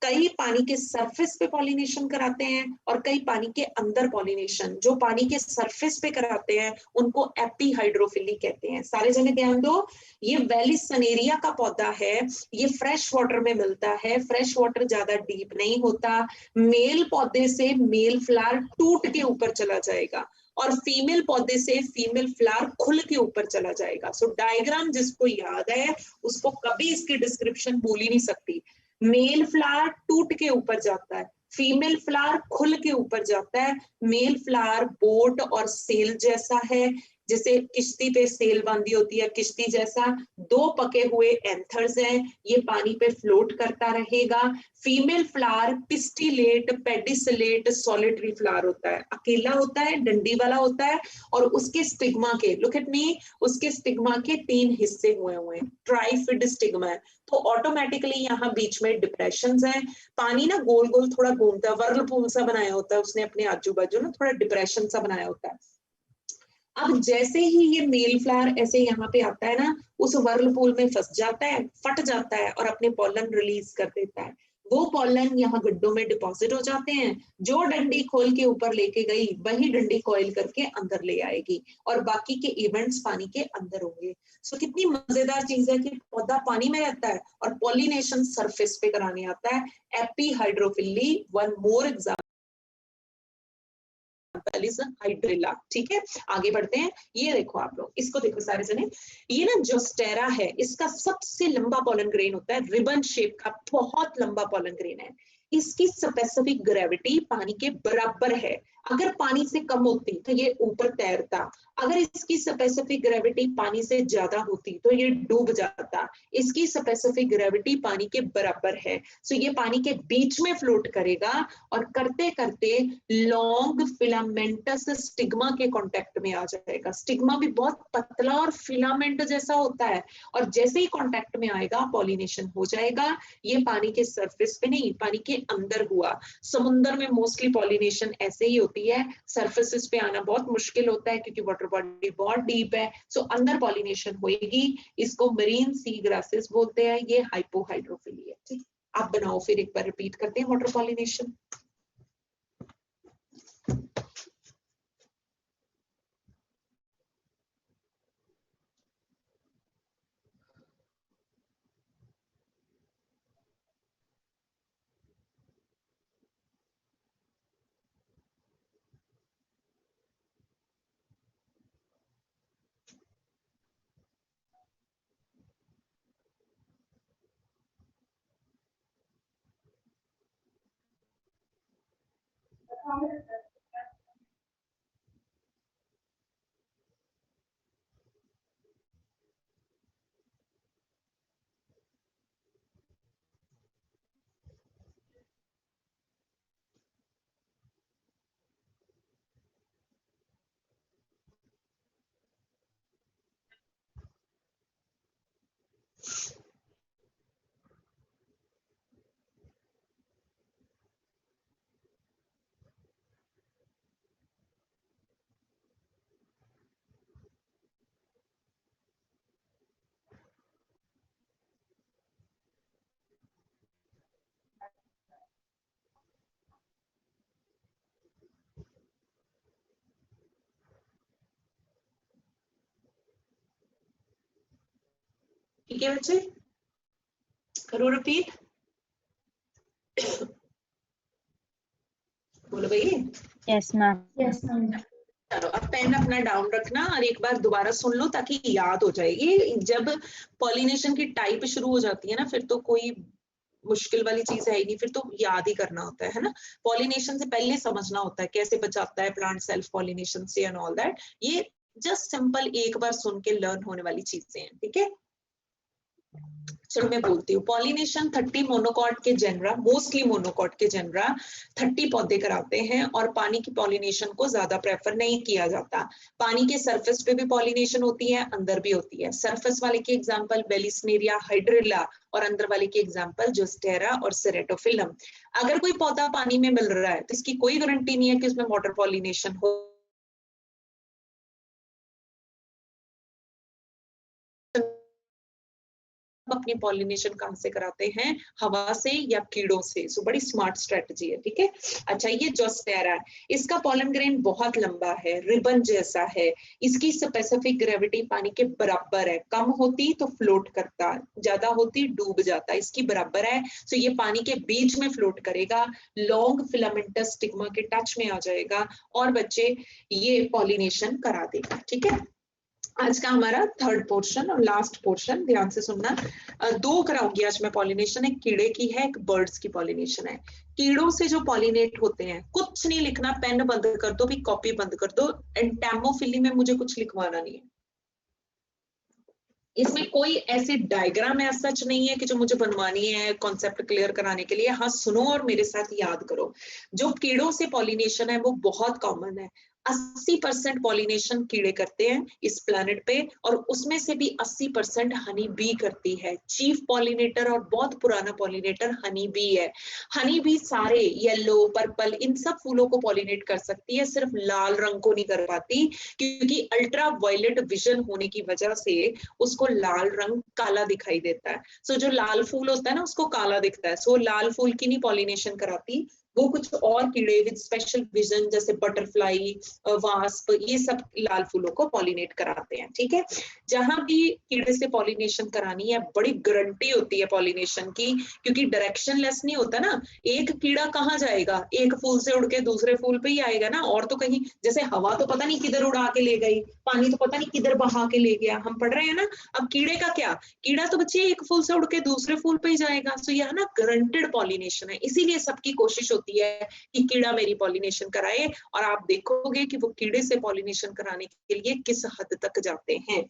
कई पानी के सरफेस पे पॉलिनेशन कराते हैं और कई पानी के अंदर पॉलिनेशन। जो पानी के सरफेस पे कराते हैं उनको एपीहाइड्रोफिली कहते हैं। सारे जने ध्यान दो, ये वेलिसनेरिया का पौधा है, ये फ्रेश वाटर में मिलता है, फ्रेश वाटर ज्यादा डीप नहीं होता। मेल पौधे से मेल फ्लावर टूट के ऊपर चला जाएगा, और फीमेल पौधे से फीमेल फ्लावर खुल के ऊपर चला जाएगा। सो डायग्राम जिसको याद है उसको कभी इसकी डिस्क्रिप्शन भूल ही नहीं सकती। मेल फ्लावर टूट के ऊपर जाता है, फीमेल फ्लावर खुल के ऊपर जाता है। मेल फ्लावर बोट और सेल जैसा है, जैसे किश्ती पे सेल बांधी होती है, किश्ती जैसा। दो पके हुए एंथर्स हैं, ये पानी पे फ्लोट करता रहेगा। Female flower pistillate, pedicellate, solitary flower होता है, अकेला होता है, डंडी वाला होता है, और उसके स्टिग्मा के, लुक एट मी, उसके स्टिग्मा के 3 हिस्से हुए हुए हैं, ट्राइफिड स्टिग्मा है। तो ऑटोमेटिकली यहाँ बीच में डिप्रेशंस हैं। पानी ना गोल गोल थोड़ा घूमता है, वर्लपूल सा बनाया होता है उसने अपने आजू बाजू ना, थोड़ा डिप्रेशन सा बनाया होता है। अब जैसे ही ये मेल फ्लावर ऐसे यहाँ पे आता है ना, उस वर्लपूल में फंस जाता है, फट जाता है और अपने पॉलन रिलीज कर देता है। वो पॉलन यहाँ गड्ढों में डिपॉजिट हो जाते हैं। जो डंडी खोल के ऊपर लेके गई वही डंडी कॉइल करके अंदर ले आएगी, और बाकी के इवेंट्स पानी के अंदर होंगे। सो कितनी मजेदार चीज है कि पौधा पानी में रहता है और पॉलिनेशन सरफेस पे कराने आता है। Epihydrophily, one more example is hydrilla, ठीक है। आगे बढ़ते हैं। ये देखो आप लोग, इसको देखो सारे जने, ये ना जोस्टेरा है, इसका सबसे लंबा पॉलन ग्रेन होता है, रिबन शेप का बहुत लंबा पॉलन ग्रेन है। इसकी स्पेसिफिक ग्रेविटी पानी के बराबर है। अगर पानी से कम होती तो ये ऊपर तैरता, अगर इसकी स्पेसिफिक ग्रेविटी पानी से ज्यादा होती तो ये डूब जाता। इसकी स्पेसिफिक ग्रेविटी पानी के बराबर है, सो ये पानी के बीच में फ्लोट करेगा, और करते करते लॉन्ग फिलामेंटस स्टिग्मा के कांटेक्ट में आ जाएगा। स्टिग्मा भी बहुत पतला और फिलामेंट जैसा होता है, और जैसे ही कांटेक्ट में आएगा पॉलिनेशन हो जाएगा। ये पानी के सरफेस पे नहीं, पानी के अंदर हुआ। समुद्र में मोस्टली पॉलिनेशन ऐसे ही होती है, सरफेसेस पे आना बहुत मुश्किल होता है क्योंकि वाटर बॉडी बहुत डीप है। सो अंदर पॉलिनेशन होएगी। इसको मरीन सी ग्रासेस बोलते हैं, ये हाइपोहाइड्रोफिली है, ठीक। आप बनाओ, फिर एक बार रिपीट करते हैं वाटर पॉलिनेशन। ठीक है बच्चे, करो रिपीट। बोलो भाई। Yes, ma'am. Yes, ma'am. चलो, अब पेन अपना डाउन रखना और एक बार दोबारा सुन लो ताकि याद हो जाए। ये जब पॉलिनेशन की टाइप शुरू हो जाती है ना, फिर तो कोई मुश्किल वाली चीज है ही नहीं, फिर तो याद ही करना होता है ना। पॉलिनेशन से पहले समझना होता है कैसे बचाता है प्लांट सेल्फ पॉलिनेशन से एंड ऑल दैट। ये जस्ट सिंपल एक बार सुन के लर्न होने वाली चीजें हैं, ठीक है। चलो मैं बोलती हूँ। पॉलिनेशन 30 मोनोकॉट के जेनरा, मोस्टली मोनोकॉट के जेनरा 30 पौधे कराते हैं और पानी की पॉलिनेशन को ज्यादा प्रेफर नहीं किया जाता। पानी के सरफेस पे भी पॉलिनेशन होती है, अंदर भी होती है। सरफेस वाले की एग्जांपल बेलिस्नेरिया, हाइड्रिला, और अंदर वाले की एग्जांपल जोस्टेरा और सेरेटोफिलम। अगर कोई पौधा पानी में मिल रहा है तो इसकी कोई गारंटी नहीं है कि उसमें वाटर पॉलिनेशन हो। अपनी पॉलिनेशन कहां से कराते हैं? हवा से या कीड़ों से। सो बड़ी स्मार्ट स्ट्रेटजी है, ठीक है। अच्छा, ये जोस्टेरा है, इसका पॉलन ग्रेन बहुत लंबा है, रिबन जैसा है। इसकी स्पेसिफिक ग्रेविटी पानी के बराबर है, कम होती तो फ्लोट करता, ज्यादा होती डूब जाता, इसकी बराबर है। सो ये पानी के बीच में फ्लोट करेगा, लॉन्ग फिलामेंटस स्टिग्मा के टच में आ जाएगा और बच्चे ये पॉलिनेशन करा देगा, ठीक है। आज का हमारा थर्ड पोर्शन और लास्ट पोर्शन, ध्यान से सुनना। दो कराऊंगी आज मैं पॉलिनेशन, एक कीड़े की है, एक बर्ड्स की पॉलिनेशन है। कीड़ों से जो पॉलिनेट होते हैं, कुछ नहीं लिखना, पेन बंद कर दो, भी कॉपी बंद कर दो। एंटेमोफिली में मुझे कुछ लिखवाना नहीं है, इसमें कोई ऐसे डायग्राम है सच नहीं है कि जो मुझे बनवानी है कॉन्सेप्ट क्लियर कराने के लिए। हाँ, सुनो और मेरे साथ याद करो। जो कीड़ों से पॉलिनेशन है वो बहुत कॉमन है। 80% पॉलिनेशन कीड़े करते हैं इस प्लैनेट पे, और उसमें से भी 80% हनी बी करती है। चीफ पॉलिनेटर और बहुत पुराना पॉलिनेटर हनी बी है। हनी बी सारे येलो, पर्पल, इन सब फूलों को पॉलिनेट कर सकती है, सिर्फ लाल रंग को नहीं कर पाती, क्योंकि अल्ट्रा वायलेट विजन होने की वजह से उसको लाल रंग काला दिखाई देता है। सो जो लाल फूल होता है ना उसको काला दिखता है, सो लाल फूल की नहीं पॉलिनेशन कराती, वो कुछ और कीड़े विद स्पेशल विजन जैसे बटरफ्लाई, वास्प, ये सब लाल फूलों को पॉलिनेट कराते हैं, ठीक है। जहां भी कीड़े से पॉलिनेशन करानी है, बड़ी गारंटी होती है पॉलिनेशन की, क्योंकि डायरेक्शन लेस नहीं होता ना। एक कीड़ा कहाँ जाएगा? एक फूल से उड़ के दूसरे फूल पे ही आएगा ना, और तो कहीं, जैसे हवा तो पता नहीं किधर उड़ा के ले गई, पानी तो पता नहीं किधर बहा के ले गया, हम पढ़ रहे हैं ना। अब कीड़े का क्या? कीड़ा तो बच्चे एक फूल से उड़ के दूसरे फूल पे ही जाएगा। सो यह ना गारंटेड पॉलिनेशन है, इसीलिए सबकी कोशिश होती है कि कीड़ा मेरी पॉलिनेशन कराए, और आप देखोगे कि वो कीड़े से पॉलिनेशन कराने के लिए किस हद तक जाते हैं।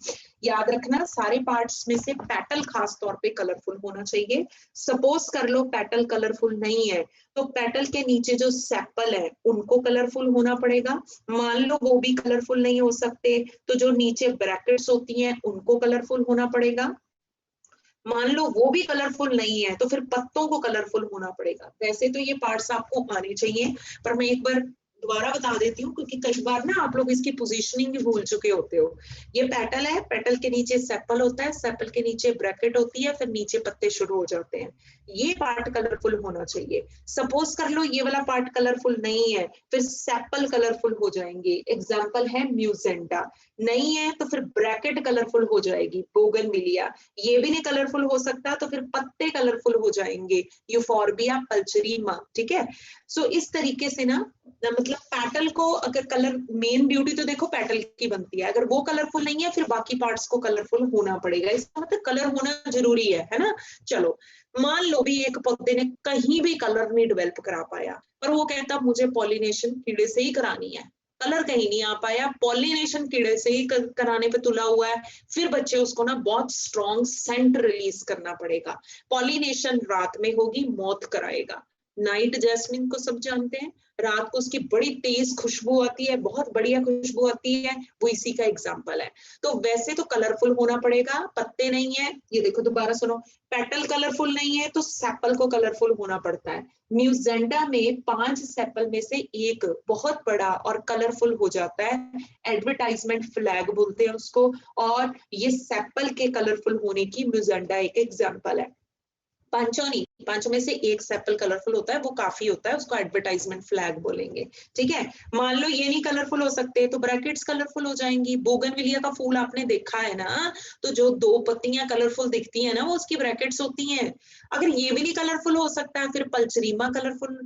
याद रखना, सारे पार्ट्स में से पेटल खास तौर पे कलरफुल होना चाहिए। सपोज कर लो पेटल कलरफुल नहीं है, तो पेटल के नीचे जो सेपल है उनको कलरफुल होना पड़ेगा। मान लो वो भी कलरफुल नहीं हो सकते, तो जो नीचे ब्रैकेट्स होती हैं उनको कलरफुल होना पड़ेगा। मान लो वो भी कलरफुल नहीं है, तो फिर पत्तों को कलरफुल होना पड़ेगा। वैसे तो ये पार्ट्स आपको आने चाहिए, पर मैं एक बार दोबारा बता देती हूँ, क्योंकि कई बार ना आप लोग इसकी पोजीशनिंग भी भूल चुके होते हो। ये पेटल है, पेटल के नीचे सेपल होता है, सेपल के नीचे ब्रैकेट होती है, फिर नीचे पत्ते शुरू हो जाते हैं। ये पार्ट कलरफुल होना चाहिए। सपोज कर लो ये वाला पार्ट कलरफुल नहीं है, फिर सेपल कलरफुल हो जाएंगे, एग्जाम्पल है म्यूजेंटा। नहीं है तो फिर ब्रैकेट कलरफुल हो जाएगी, बोगनविलिया। ये भी नहीं कलरफुल हो सकता तो फिर पत्ते कलरफुल हो जाएंगे, यूफॉर्बिया, पल्चरीमा, ठीक है। सो इस तरीके से ना, मतलब पेटल को अगर कलर, मेन ब्यूटी तो देखो पेटल की बनती है, अगर वो कलरफुल नहीं है फिर बाकी पार्ट्स को कलरफुल होना पड़ेगा। इसका मतलब कलर होना जरूरी है ना। चलो, मान लो भी एक पौधे ने कहीं भी कलर नहीं डेवलप करा पाया, पर वो कहता मुझे पॉलिनेशन कीड़े से ही करानी है, कलर कहीं नहीं आ पाया, पॉलिनेशन कीड़े से ही कराने पे तुला हुआ है, फिर बच्चे उसको ना बहुत स्ट्रॉन्ग सेंट रिलीज करना पड़ेगा। पॉलिनेशन रात में होगी, मौत कराएगा। नाइट जैस्मिन को सब जानते हैं, रात को उसकी बड़ी तेज खुशबू आती है, बहुत बढ़िया खुशबू आती है, वो इसी का एग्जाम्पल है। तो वैसे तो कलरफुल होना पड़ेगा, पत्ते नहीं है, ये देखो दोबारा सुनो, पेटल कलरफुल नहीं है तो सेपल को कलरफुल होना पड़ता है। म्यूजेंटा में 5 सेपल में से एक बहुत बड़ा और कलरफुल हो जाता है, एडवर्टाइजमेंट फ्लैग बोलते हैं उसको, और ये सेपल के कलरफुल होने की म्यूजेंटा एक एग्जाम्पल है। पांचों नहीं, पांचों में से एक सेपल कलरफुल होता है, वो काफी होता है, उसको एडवर्टाइजमेंट फ्लैग बोलेंगे, ठीक है। मान लो ये नहीं कलरफुल हो सकते तो ब्रैकेट्स कलरफुल हो जाएंगी। बोगनविलिया का फूल आपने देखा है ना, तो जो 2 पत्तियां कलरफुल दिखती है ना, वो उसकी ब्रैकेट्स होती हैं। अगर ये भी नहीं कलरफुल हो सकता है, फिर पल्चरीमा कलरफुल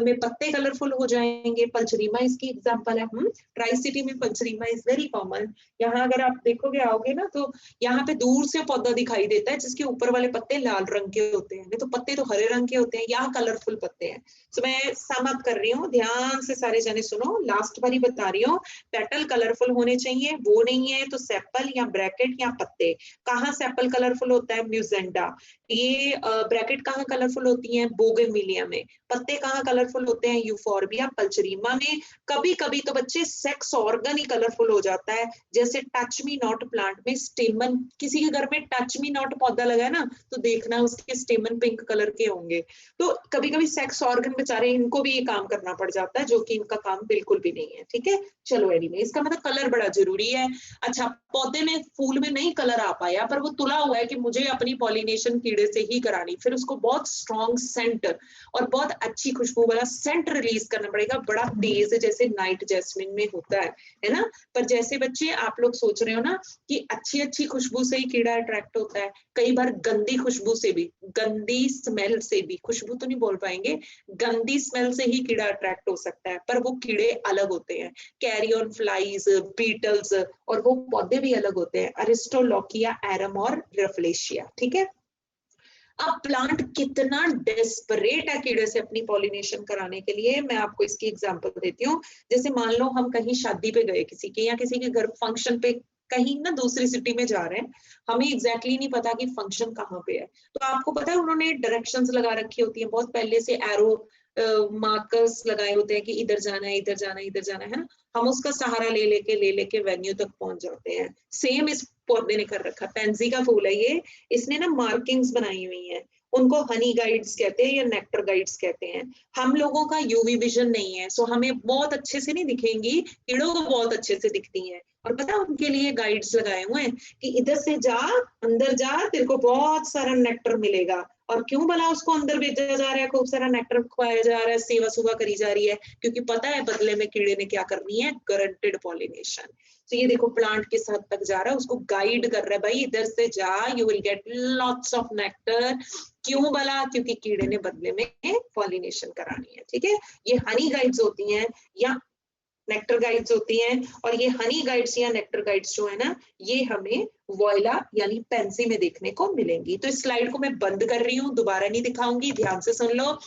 में पत्ते कलरफुल हो जाएंगे, पल्चरीमा इसकी एग्जाम्पल है। ट्राई सिटी में पल्चरीमा इज वेरी कॉमन। यहाँ अगर आप देखोगे, आओगे ना, तो यहाँ पे दूर से पौधा दिखाई देता है जिसके ऊपर वाले पत्ते लाल रंग के होते हैं, नहीं तो पत्ते तो हरे रंग के होते हैं, यहाँ कलरफुल पत्ते हैं। तो मैं सम अप कर रही हूँ, ध्यान से सारे जने सुनो, लास्ट बारी बता रही हूँ। पेटल कलरफुल होने चाहिए, वो नहीं है तो सेपल या ब्रैकेट या पत्ते। कहाँ सेपल कलरफुल होता है? म्यूजेंडा। ये ब्रैकेट कहाँ कलरफुल होती है? बोगनविलिया में। पत्ते कहाँ कलरफुल होते हैं? यूफोर्बिया पल्चरीमा में। कभी कभी तो बच्चे सेक्स ऑर्गन ही कलरफुल हो जाता है, जैसे टच मी नॉट प्लांट में स्टेमन। किसी के घर में टच मी नॉट पौधा लगा है ना, तो देखना उसके स्टेमन पिंक कलर के होंगे। तो कभी कभी सेक्स ऑर्गन बेचारे, इनको भी ये काम करना पड़ जाता है, जो कि इनका काम बिल्कुल भी नहीं है। ठीक है, चलो एनीवे, इसका मतलब कलर बड़ा जरूरी है। अच्छा, पौधे में, फूल में नहीं कलर आ पाया, पर वो तुला हुआ है कि मुझे अपनी पॉलिनेशन कीड़े से ही करानी, फिर उसको बहुत स्ट्रॉन्ग सेंट और बहुत अच्छी खुशबू वाला सेंट रिलीज करना पड़ेगा, बड़ा तेज, जैसे नाइट जैस्मिन में होता है ना। पर जैसे बच्चे आप लोग सोच रहे हो ना कि अच्छी अच्छी खुशबू से ही कीड़ा अट्रैक्ट होता है, कई बार गंदी खुशबू से भी, गंदी स्मेल से भी, खुशबू तो नहीं बोल पाएंगे, गंदी स्मेल से ही कीड़ा अट्रैक्ट हो सकता है, पर वो कीड़े अलग होते हैं, कैरियन फ्लाइज, बीटल्स, और वो पौधे भी अलग होते हैं, अरिस्टोलॉकिया, एरम और रफलेशिया। ठीक है, अब प्लांट कितना डेस्परेट है कीड़े से अपनी पॉलिनेशन कराने के लिए, मैं आपको इसकी एग्जांपल देती हूँ। जैसे मान लो हम कहीं शादी पे गए किसी के, या किसी के घर फंक्शन पे, कहीं ना दूसरी सिटी में जा रहे हैं, हमें एग्जैक्टली नहीं पता कि फंक्शन कहाँ पे है, तो आपको पता है उन्होंने डायरेक्शंस लगा रखी होती हैं, बहुत पहले से एरो मार्कर्स लगाए होते हैं कि इधर जाना है, इधर जाना है, इधर जाना है ना। हम उसका सहारा ले लेके वेन्यू तक पहुंच जाते हैं। सेम इस पौधे ने कर रखा, पेंजी का फूल है ये, इसने ना मार्किंग्स बनाई हुई हैं, उनको हनी गाइड्स कहते हैं या नेक्टर गाइड्स कहते हैं। हम लोगों का यूवी विजन नहीं है, सो हमें बहुत अच्छे से नहीं दिखेंगी, कीड़ों को बहुत अच्छे से दिखती हैं, और पता है उनके लिए गाइड्स लगाए हुए हैं कि इधर से जा, अंदर जा, तेरे को बहुत सारा नेक्टर मिलेगा। और क्यों भला उसको अंदर भेजा जा रहा है, खूब सारा नेक्टर खुआया जा रहा है, सेवा सुवा करी जा रही है, क्योंकि पता है बदले में कीड़े ने क्या करनी है, गारंटेड पॉलिनेशन। तो ये देखो प्लांट किस हद तक जा रहा है, उसको गाइड कर रहा है, भाई इधर से जा, you will get lots of nectar. क्यों भला? क्योंकि कीड़े ने बदले में पॉलिनेशन करानी है। ठीक है, ये हनी गाइड्स होती हैं या नेक्टर गाइड्स होती हैं, और ये हनी गाइड्स या नेक्टर गाइड्स जो है ना, ये हमें वॉयला यानी पेंसी में देखने को मिलेंगी। तो इस स्लाइड को मैं बंद कर रही हूँ, दोबारा नहीं दिखाऊंगी, ध्यान से सुन लो।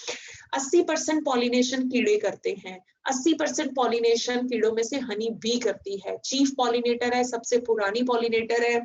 80% पॉलिनेशन कीड़े करते हैं, 80% पॉलिनेशन कीड़ों में से हनी बी करती है, चीफ पॉलिनेटर है, सबसे पुरानी पॉलिनेटर है,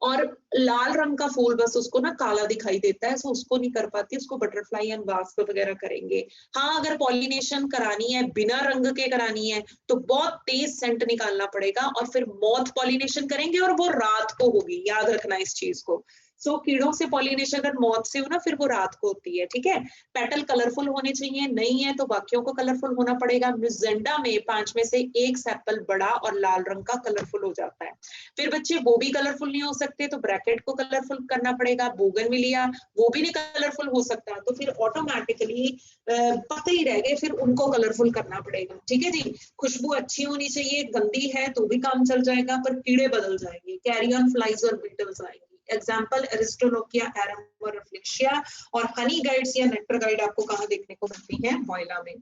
और लाल रंग का फूल बस उसको ना काला दिखाई देता है, सो उसको नहीं कर पाती, उसको बटरफ्लाई एंड वास्प वगैरह करेंगे। हाँ, अगर पॉलिनेशन करानी है, बिना रंग के करानी है, तो बहुत तेज सेंट निकालना पड़ेगा, और फिर मॉथ पॉलिनेशन करेंगे, और वो रात को होगी, याद रखना इस चीज को। सो कीड़ों से पॉलिनेशन अगर मॉथ से हो ना, फिर वो रात को होती है। ठीक है, पेटल कलरफुल होने चाहिए, नहीं है तो बाकियों को कलरफुल होना पड़ेगा। म्यूजेंडा में 5 में से 1 सेपल बड़ा और लाल रंग का कलरफुल हो जाता है। फिर बच्चे वो भी कलरफुल नहीं हो सकते, तो ब्रैकेट को कलरफुल करना पड़ेगा। बोगनविलिया वो भी नहीं कलरफुल हो सकता, तो फिर ऑटोमेटिकली पत्ते ही रह गए, फिर उनको कलरफुल करना पड़ेगा। ठीक है जी, खुशबू अच्छी होनी चाहिए, गंदी है तो भी काम चल जाएगा, पर कीड़े बदल जाएंगे, कैरियन फ्लाइज और बीटल्स आएंगे। एग्जाम्पल एरिस्टोलोकिया, एरम और रफलेशिया। और हनी गाइड्स या नेक्टर गाइड आपको कहाँ देखने को मिलती है? वॉयला में।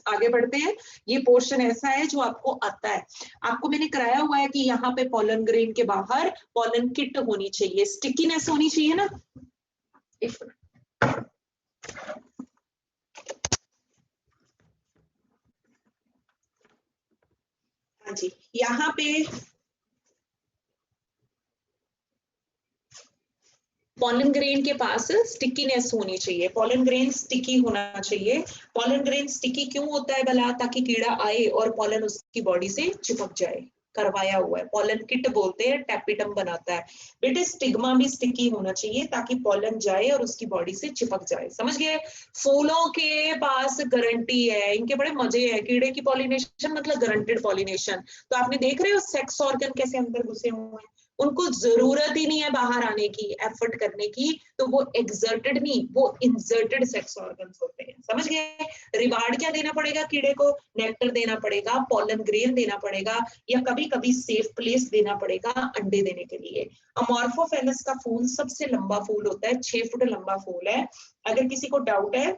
आगे बढ़ते हैं, ये पोर्शन ऐसा है जो आपको आता है, आपको मैंने कराया हुआ है कि यहाँ पे पॉलन ग्रेन के बाहर पॉलन किट होनी चाहिए, स्टिकीनेस होनी चाहिए ना। हाँ जी, यहाँ पे पॉलन ग्रेन के पास स्टिकीनेस होनी चाहिए, पॉलन ग्रेन स्टिकी होना चाहिए। पॉलन ग्रेन स्टिकी क्यों होता है भला? ताकि कीड़ा आए और पॉलन उसकी बॉडी से चिपक जाए, करवाया हुआ है, पॉलन किट बोलते हैं, टैपिटम बनाता है। बेटे स्टिग्मा भी स्टिकी होना चाहिए ताकि पॉलन जाए और उसकी बॉडी से चिपक जाए, समझ गए? फूलों के पास गारंटी है, इनके बड़े मजे हैं, कीड़े की पॉलिनेशन मतलब गारंटेड पॉलिनेशन। तो आपने देख रहे हो सेक्स ऑर्गन कैसे अंदर घुसे हुए हैं, उनको जरूरत ही नहीं है बाहर आने की, एफर्ट करने की, तो वो एक्सर्टेड नहीं, वो इंसर्टेड सेक्स ऑर्गन्स होते हैं, समझ गए? रिवार्ड क्या देना पड़ेगा कीड़े को? नेक्टर देना पड़ेगा, पॉलन ग्रेन देना पड़ेगा, या कभी कभी सेफ प्लेस देना पड़ेगा अंडे देने के लिए। अमॉर्फोफेलस का फूल सबसे लंबा फूल होता है, 6 फुट लंबा फूल है। अगर किसी को डाउट है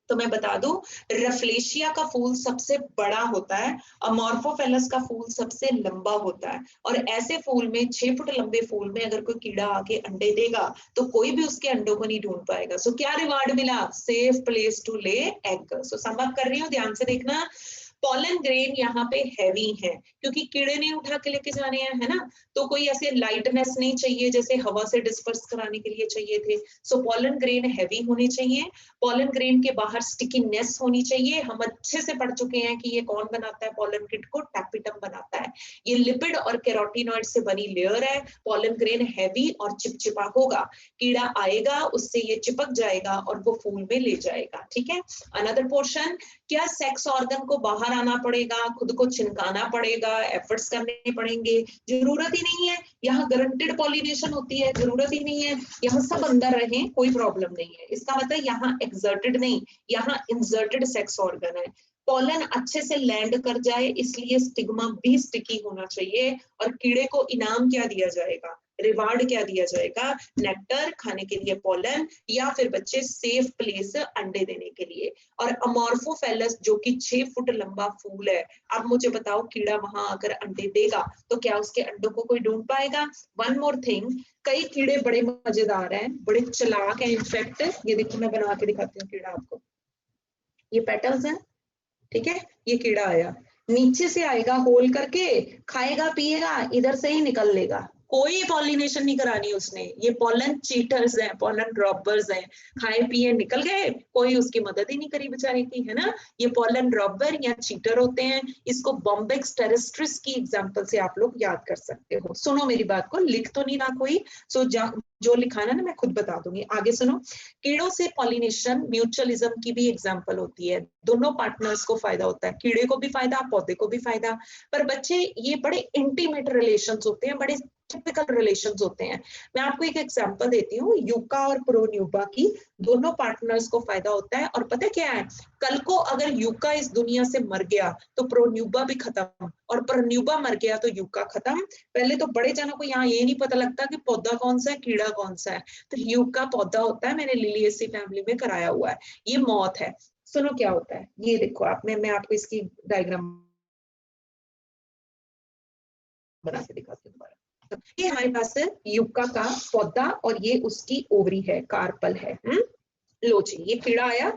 तो मैं बता दूं, रफलेशिया का फूल सबसे बड़ा होता है, अमॉर्फोफेलस का फूल सबसे लंबा होता है, और ऐसे फूल में 6 फुट लंबे फूल में अगर कोई कीड़ा आके अंडे देगा तो कोई भी उसके अंडों को नहीं ढूंढ पाएगा। सो क्या रिवार्ड मिला? Safe place to lay egg. So sum up कर रही हूँ, ध्यान से देखना। पॉलन ग्रेन यहाँ पे हैवी है क्योंकि कीड़े ने उठा के लेके जाने हैं, है ना, तो कोई ऐसे लाइटनेस नहीं चाहिए जैसे हवा से डिस्पर्स कराने के लिए चाहिए थे। सो पॉलन ग्रेन हैवी होने चाहिए। पॉलन ग्रेन के बाहर स्टिकीनेस होनी चाहिए। हम अच्छे से पढ़ चुके हैं कि ये कौन बनाता है पॉलन किट को? टैपिटम बनाता है। ये लिपिड और कैरोटीनॉइड से बनी लेयर है। पॉलन ग्रेन हैवी और चिपचिपा होगा, कीड़ा आएगा उससे ये चिपक जाएगा और वो फूल में ले जाएगा। ठीक है, अनदर पोर्शन, क्या सेक्स ऑर्गन को बाहर आना पड़ेगा, खुद को छिनकाना पड़ेगा, एफर्ट्स करने पड़ेंगे? जरूरत ही नहीं है। यहाँ गारंटेड पॉलिनेशन होती है, जरूरत ही नहीं है। यहाँ सब अंदर रहे, कोई प्रॉब्लम नहीं है। इसका मतलब यहाँ एक्सर्टेड नहीं, यहाँ इंसर्टेड सेक्स ऑर्गन है। पॉलन अच्छे से लैंड कर जाए इसलिए स्टिग्मा भी स्टिकी होना चाहिए। और कीड़े को इनाम क्या दिया जाएगा, रिवार्ड क्या दिया जाएगा? नेक्टर, खाने के लिए पॉलन, या फिर बच्चे सेफ प्लेस अंडे देने के लिए। और अमॉर्फोफेलस जो कि 6 फुट लंबा फूल है, अब मुझे बताओ कीड़ा वहां आकर अंडे देगा तो क्या उसके अंडों को कोई ढूंढ पाएगा? वन मोर थिंग, कई कीड़े बड़े मजेदार हैं, बड़े चालाक हैं। इनफैक्ट ये देखो, मैं बना के दिखाती हूँ कीड़ा आपको। ये पेटल्स हैं, ठीक है, ये कीड़ा आया, नीचे से आएगा होल करके, खाएगा पिएगा, इधर से ही निकल लेगा, कोई पॉलिनेशन नहीं करानी उसने। ये पॉलन चीटर्स हैं, पॉलन ड्रॉपर्स हैं, खाए पिए निकल गए, कोई उसकी मदद ही नहीं करी बेचारे की, है ना। ये पॉलन ड्रॉपर या चीटर होते हैं। इसको बॉम्बेक्स टेरेस्ट्रिस की एग्जांपल से आप लोग याद कर सकते हो। सुनो मेरी बात को, लिख तो नहीं रहा कोई, सो जो लिखाना ना मैं खुद बता दूंगी। आगे सुनो, कीड़ों से पॉलिनेशन म्यूचुअलिज्म की भी एग्जांपल होती है। दोनों पार्टनर्स को फायदा होता है, कीड़े को भी फायदा, पौधे को भी फायदा। पर बच्चे ये बड़े इंटीमेट रिलेशंस होते हैं, बड़े टिपिकल रिलेशंस होते हैं। मैं आपको एक एग्जांपल देती हूँ, यूका और प्रोन्यूबा की। दोनों पार्टनर्स को फायदा होता है। और पता क्या है, कल को अगर यूका इस दुनिया से मर गया तो प्रोन्यूबा भी खत्म, और प्रोन्यूबा मर गया तो यूका खत्म। पहले तो बड़े जनों को यहाँ ये नहीं पता लगता कि पौधा कौन सा है, कीड़ा कौन सा है। तो यूका पौधा होता है, मैंने लिलिएसी फैमिली में कराया हुआ है। ये मौत है। सुनो क्या होता है, ये देखो आप, मैं आपको इसकी डायग्राम बना के दिखाती हूँ दोबारा। ये हमारे पास है यूका का पौधा और ये उसकी ओवरी है, कार्पल है। लो जी, ये कीड़ा आया,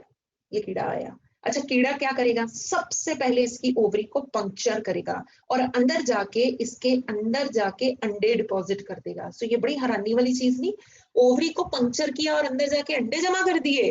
ये कीड़ा आया। अच्छा, कीड़ा क्या करेगा? सबसे पहले इसकी ओवरी को पंक्चर करेगा और अंदर जाके, इसके अंदर जाके अंडे डिपॉजिट कर देगा। सो ये बड़ी हैरानी वाली चीज नहीं, ओवरी को पंक्चर किया और अंदर जाके अंडे जमा कर दिए।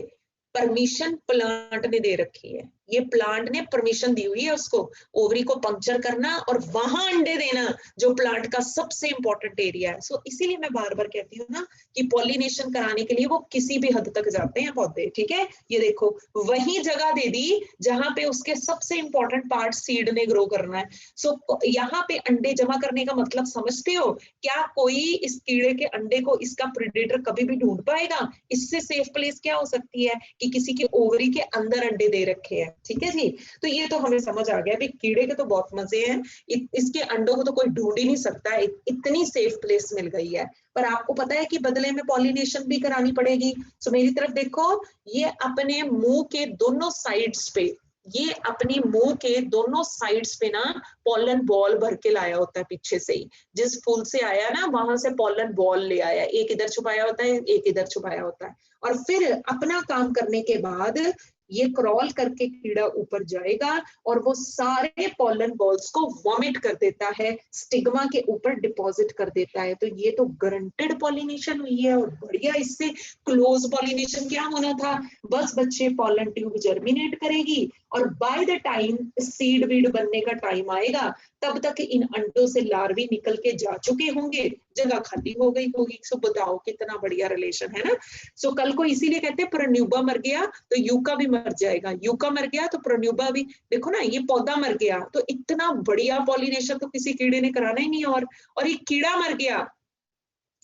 परमिशन प्लांट ने दे रखी है, ये प्लांट ने परमिशन दी हुई है उसको ओवरी को पंक्चर करना और वहां अंडे देना, जो प्लांट का सबसे इंपॉर्टेंट एरिया है। सो इसीलिए मैं बार बार कहती हूँ ना कि पॉलिनेशन कराने के लिए वो किसी भी हद तक जाते हैं पौधे। ठीक है, ये देखो, वही जगह दे दी जहां पे उसके सबसे इंपॉर्टेंट पार्ट सीड ने ग्रो करना है। सो यहाँ पे अंडे जमा करने का मतलब समझते हो? क्या कोई इस कीड़े के अंडे को इसका प्रेडेटर कभी भी ढूंढ पाएगा? इससे सेफ प्लेस क्या हो सकती है कि किसी के ओवरी के अंदर अंडे दे रखे हैं। ठीक है जी, तो ये तो हमें समझ आ गया भी कीड़े के तो बहुत मजे हैं, इसके अंडों को तो कोई ढूंढ ही नहीं सकता, इतनी सेफ प्लेस मिल गई है। पर आपको पता है कि बदले में पॉलिनेशन भी करानी पड़ेगी। सो मेरी तरफ देखो, ये अपने मुंह के दोनों साइड्स पे, ये अपनी मुंह के दोनों साइड्स पे ना पॉलन बॉल भर के लाया होता है पीछे से ही। जिस फूल से आया ना वहां से पॉलन बॉल ले आया, एक इधर छुपाया होता है, एक इधर छुपाया होता है। और फिर अपना काम करने के बाद ये क्रॉल करके कीड़ा ऊपर जाएगा और वो सारे पॉलन बॉल्स को वॉमिट कर देता है, स्टिग्मा के ऊपर डिपॉजिट कर देता है। तो ये तो गारंटेड पॉलिनेशन हुई है और बढ़िया। इससे क्लोज पॉलिनेशन क्या होना था? बस बच्चे, पॉलन ट्यूब जर्मिनेट करेगी और by the time seed weed बनने का टाइम आएगा तब तक इन अंडों से लार्वी निकल के जा चुके होंगे, जगह खाली हो गई होगी। सो बताओ कितना बढ़िया रिलेशन है ना। सो कल को इसीलिए कहते हैं प्रोन्यूबा मर गया तो यूका भी मर जाएगा, यूका मर गया तो प्रोन्यूबा भी। देखो ना, ये पौधा मर गया तो इतना बढ़िया पॉलिनेशन तो किसी कीड़े ने कराना ही नहीं। और ये कीड़ा मर गया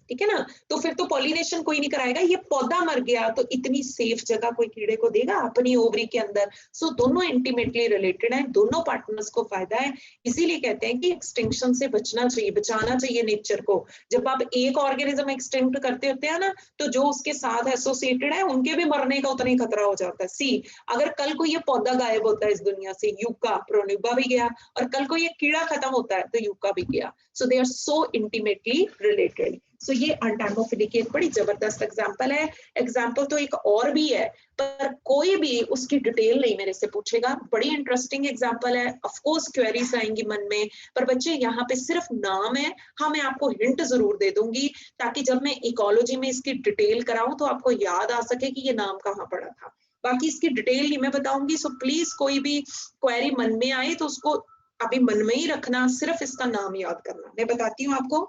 ठीक है ना। तो फिर तो पॉलिनेशन कोई नहीं कराएगा, ये पौधा मर गया तो इतनी सेफ जगह कोई कीड़े को देगा अपनी ओवरी के अंदर। सो दोनों इंटीमेटली रिलेटेड हैं, दोनों पार्टनर्स को फायदा है। इसीलिए कहते हैं कि एक्सटिंक्शन से बचना चाहिए, बचाना चाहिए नेचर को। जब आप एक ऑर्गेनिज्म एक्सटिंक्ट करते होते हैं ना, तो जो उसके साथ एसोसिएटेड है उनके भी मरने का उतना ही खतरा हो जाता है। सी अगर कल को ये पौधा गायब होता है इस दुनिया से, यूका प्रोन्यूबा भी गया, और कल को ये कीड़ा खत्म होता है तो यूका भी गया। So they are so intimately related. So ये एंटाइमोफिली की एक बड़ी जबरदस्त एग्जांपल है। एग्जांपल तो एक और भी है, पर कोई भी उसकी डिटेल नहीं मेरे से पूछेगा। बड़ी इंटरेस्टिंग एग्जांपल है, ऑफ कोर्स क्वेरीज आएंगी मन में, पर बच्चे यहाँ पे सिर्फ नाम है। हाँ, मैं आपको हिंट जरूर दे दूंगी ताकि जब मैं इकोलॉजी में इसकी डिटेल कराऊं तो आपको याद आ सके कि ये नाम कहाँ पड़ा था। बाकी इसकी डिटेल नहीं मैं बताऊंगी। सो प्लीज कोई भी क्वेरी मन में आए तो उसको अभी मन में ही रखना, सिर्फ इसका नाम याद करना। मैं बताती हूँ आपको।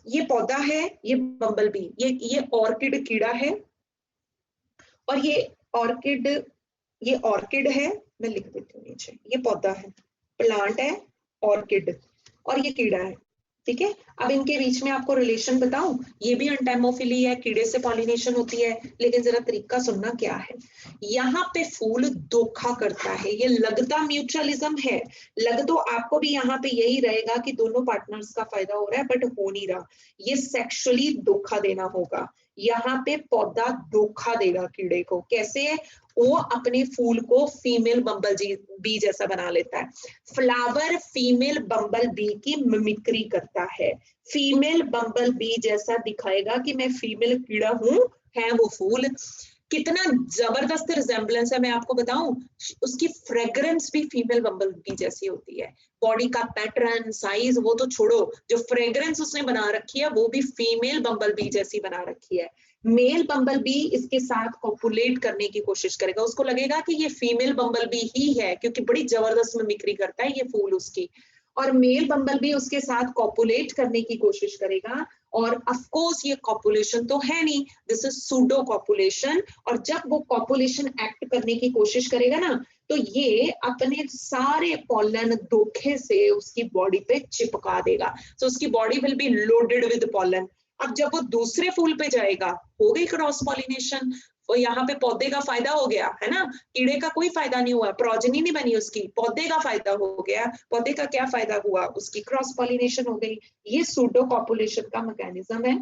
ये पौधा है, ये बम्बल बी, ये ऑर्किड कीड़ा है, और ये ऑर्किड है। मैं लिख देती हूँ नीचे, ये पौधा है, प्लांट है, ऑर्किड, और ये कीड़ा है। ठीक है, अब इनके बीच में आपको रिलेशन बताऊं, ये भी एंटाइमोफिली है, कीड़े से पॉलिनेशन होती है, लेकिन जरा तरीका सुनना क्या है। यहाँ पे फूल धोखा करता है, ये लगता म्यूचुअलिज्म है, लग तो आपको भी यहाँ पे यही रहेगा कि दोनों पार्टनर्स का फायदा हो रहा है, बट हो नहीं रहा। ये सेक्सुअली धोखा देना होगा। यहाँ पे पौधा धोखा देगा कीड़े को। कैसे है? वो अपने फूल को फीमेल बम्बल बी जैसा बना लेता है। फ्लावर फीमेल बम्बल बी की मिमिक्री करता है, फीमेल बम्बल बी जैसा दिखाएगा कि मैं फीमेल कीड़ा हूं, है वो फूल। कितना जबरदस्त रिजेम्बलेंस है मैं आपको बताऊं। उसकी फ्रेग्रेंस भी फीमेल बम्बल बी जैसी होती है। बॉडी का पैटर्न, साइज वो तो छोड़ो, जो फ्रेग्रेंस उसने बना रखी है वो भी फीमेल बम्बल बी जैसी बना रखी है। मेल बम्बल बी इसके साथ कॉपुलेट करने की कोशिश करेगा, उसको लगेगा कि ये फीमेल बम्बल बी ही है, क्योंकि बड़ी जबरदस्त मिमिक्री करता है ये फूल उसकी। और मेल बम्बल बी उसके साथ कॉपुलेट करने की कोशिश करेगा, और ऑफ कोर्स ये कॉपुलेशन तो है नहीं, दिस इज सूडो कॉपुलेशन। और जब वो कॉपुलेशन एक्ट करने की कोशिश करेगा ना, तो ये अपने सारे पॉलन धोखे से उसकी बॉडी पे चिपका देगा। सो उसकी body will be loaded with pollen. अब जब वो दूसरे फूल पे जाएगा, हो गई क्रॉस पॉलिनेशन। वो यहाँ पे पौधे का फायदा हो गया है ना, कीड़े का कोई फायदा नहीं हुआ, प्रोजेनी नहीं बनी उसकी, पौधे का फायदा हो गया। पौधे का क्या फायदा हुआ? उसकी क्रॉस पॉलिनेशन हो गई। ये सूडो कॉपुलेशन का मैकेनिज्म है।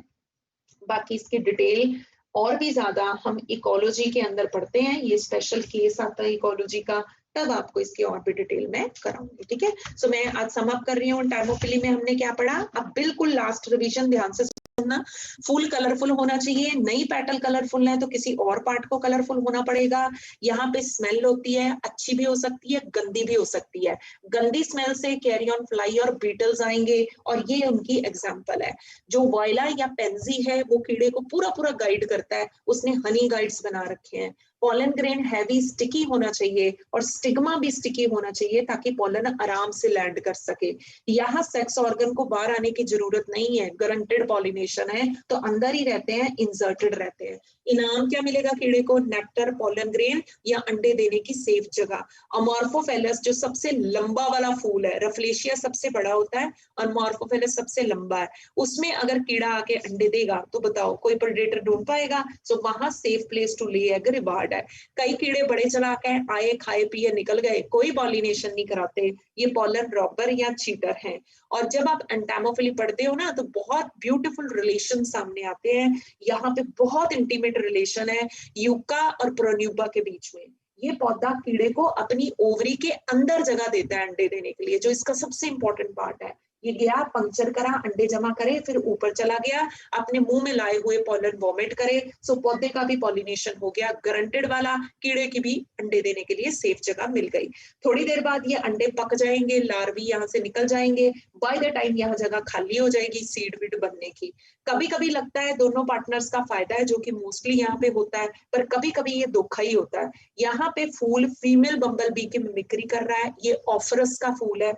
बाकी इसकी डिटेल और भी ज्यादा हम इकोलॉजी के अंदर पढ़ते हैं, ये स्पेशल केस आता है इकोलॉजी का, तब आपको इसकी और भी डिटेल में कराऊंगी। ठीक है, सो मैं आज सम अप कर रही हूँ। एंटाइमोफिली में हमने क्या पढ़ा, अब बिल्कुल लास्ट रिवीजन ध्यान से सुनना। फूल कलरफुल होना चाहिए, नई पेटल कलरफुल है तो किसी और पार्ट को कलरफुल होना पड़ेगा। यहाँ पे स्मेल होती है, अच्छी भी हो सकती है, गंदी भी हो सकती है। गंदी स्मेल से कैरियन फ्लाई और बीटल्स आएंगे, और ये उनकी एग्जाम्पल है। जो वॉयला या पेंजी है वो कीड़े को पूरा पूरा गाइड करता है, उसने हनी गाइड्स बना रखे हैं। पॉलन ग्रेन हैवी स्टिकी होना चाहिए, और स्टिग्मा भी स्टिकी होना चाहिए ताकि पॉलन आराम से लैंड कर सके। यहाँ सेक्स ऑर्गन को बाहर आने की जरूरत नहीं है, गारंटेड पॉलिनेशन है, तो अंदर ही रहते हैं, इंसर्टेड रहते हैं। इनाम क्या मिलेगा कीड़े को? नेक्टर, पॉलन ग्रेन या अंडे देने की सेफ जगह। अमॉर्फोफेलस जो सबसे लंबा वाला फूल है, रफलेशिया सबसे बड़ा होता है और मॉर्फोफेलस सबसे लंबा है, उसमें अगर कीड़ा आके अंडे देगा तो बताओ कोई प्रेडेटर ढूंढ पाएगा? सो वहां safe place to lay egg reward है। कई कीड़े बड़े चालाक हैं, आए खाए पिए निकल गए, कोई पॉलिनेशन नहीं कराते, ये पॉलन रॉबर या चीटर हैं। और जब आप एंटाइमोफिली पढ़ते हो ना, तो बहुत ब्यूटीफुल रिलेशन सामने आते हैं। यहाँ पे बहुत इंटीमेट रिलेशन है यूका और प्रोन्यूबा के बीच में। ये पौधा कीड़े को अपनी ओवरी के अंदर जगह देता है अंडे देने के लिए, जो इसका सबसे इंपॉर्टेंट पार्ट है। ये गया, पंक्चर करा, अंडे जमा करे, फिर ऊपर चला गया, अपने मुंह में लाए हुए पॉलन वॉमिट करे। सो पौधे का भी पॉलिनेशन हो गया गारंटेड वाला, कीड़े की भी अंडे देने के लिए सेफ जगह मिल गई। थोड़ी देर बाद ये अंडे पक जाएंगे, लार्वी यहाँ से निकल जाएंगे, बाय द टाइम यहाँ जगह खाली हो जाएगी सीड विड बनने की। कभी कभी लगता है दोनों पार्टनर्स का फायदा है, जो कि मोस्टली यहाँ पे होता है, पर कभी कभी ये धोखा ही होता है। यहाँ पे फूल फीमेल बम्बल बी की मिमिक्री कर रहा है, ये ऑफरस का फूल है,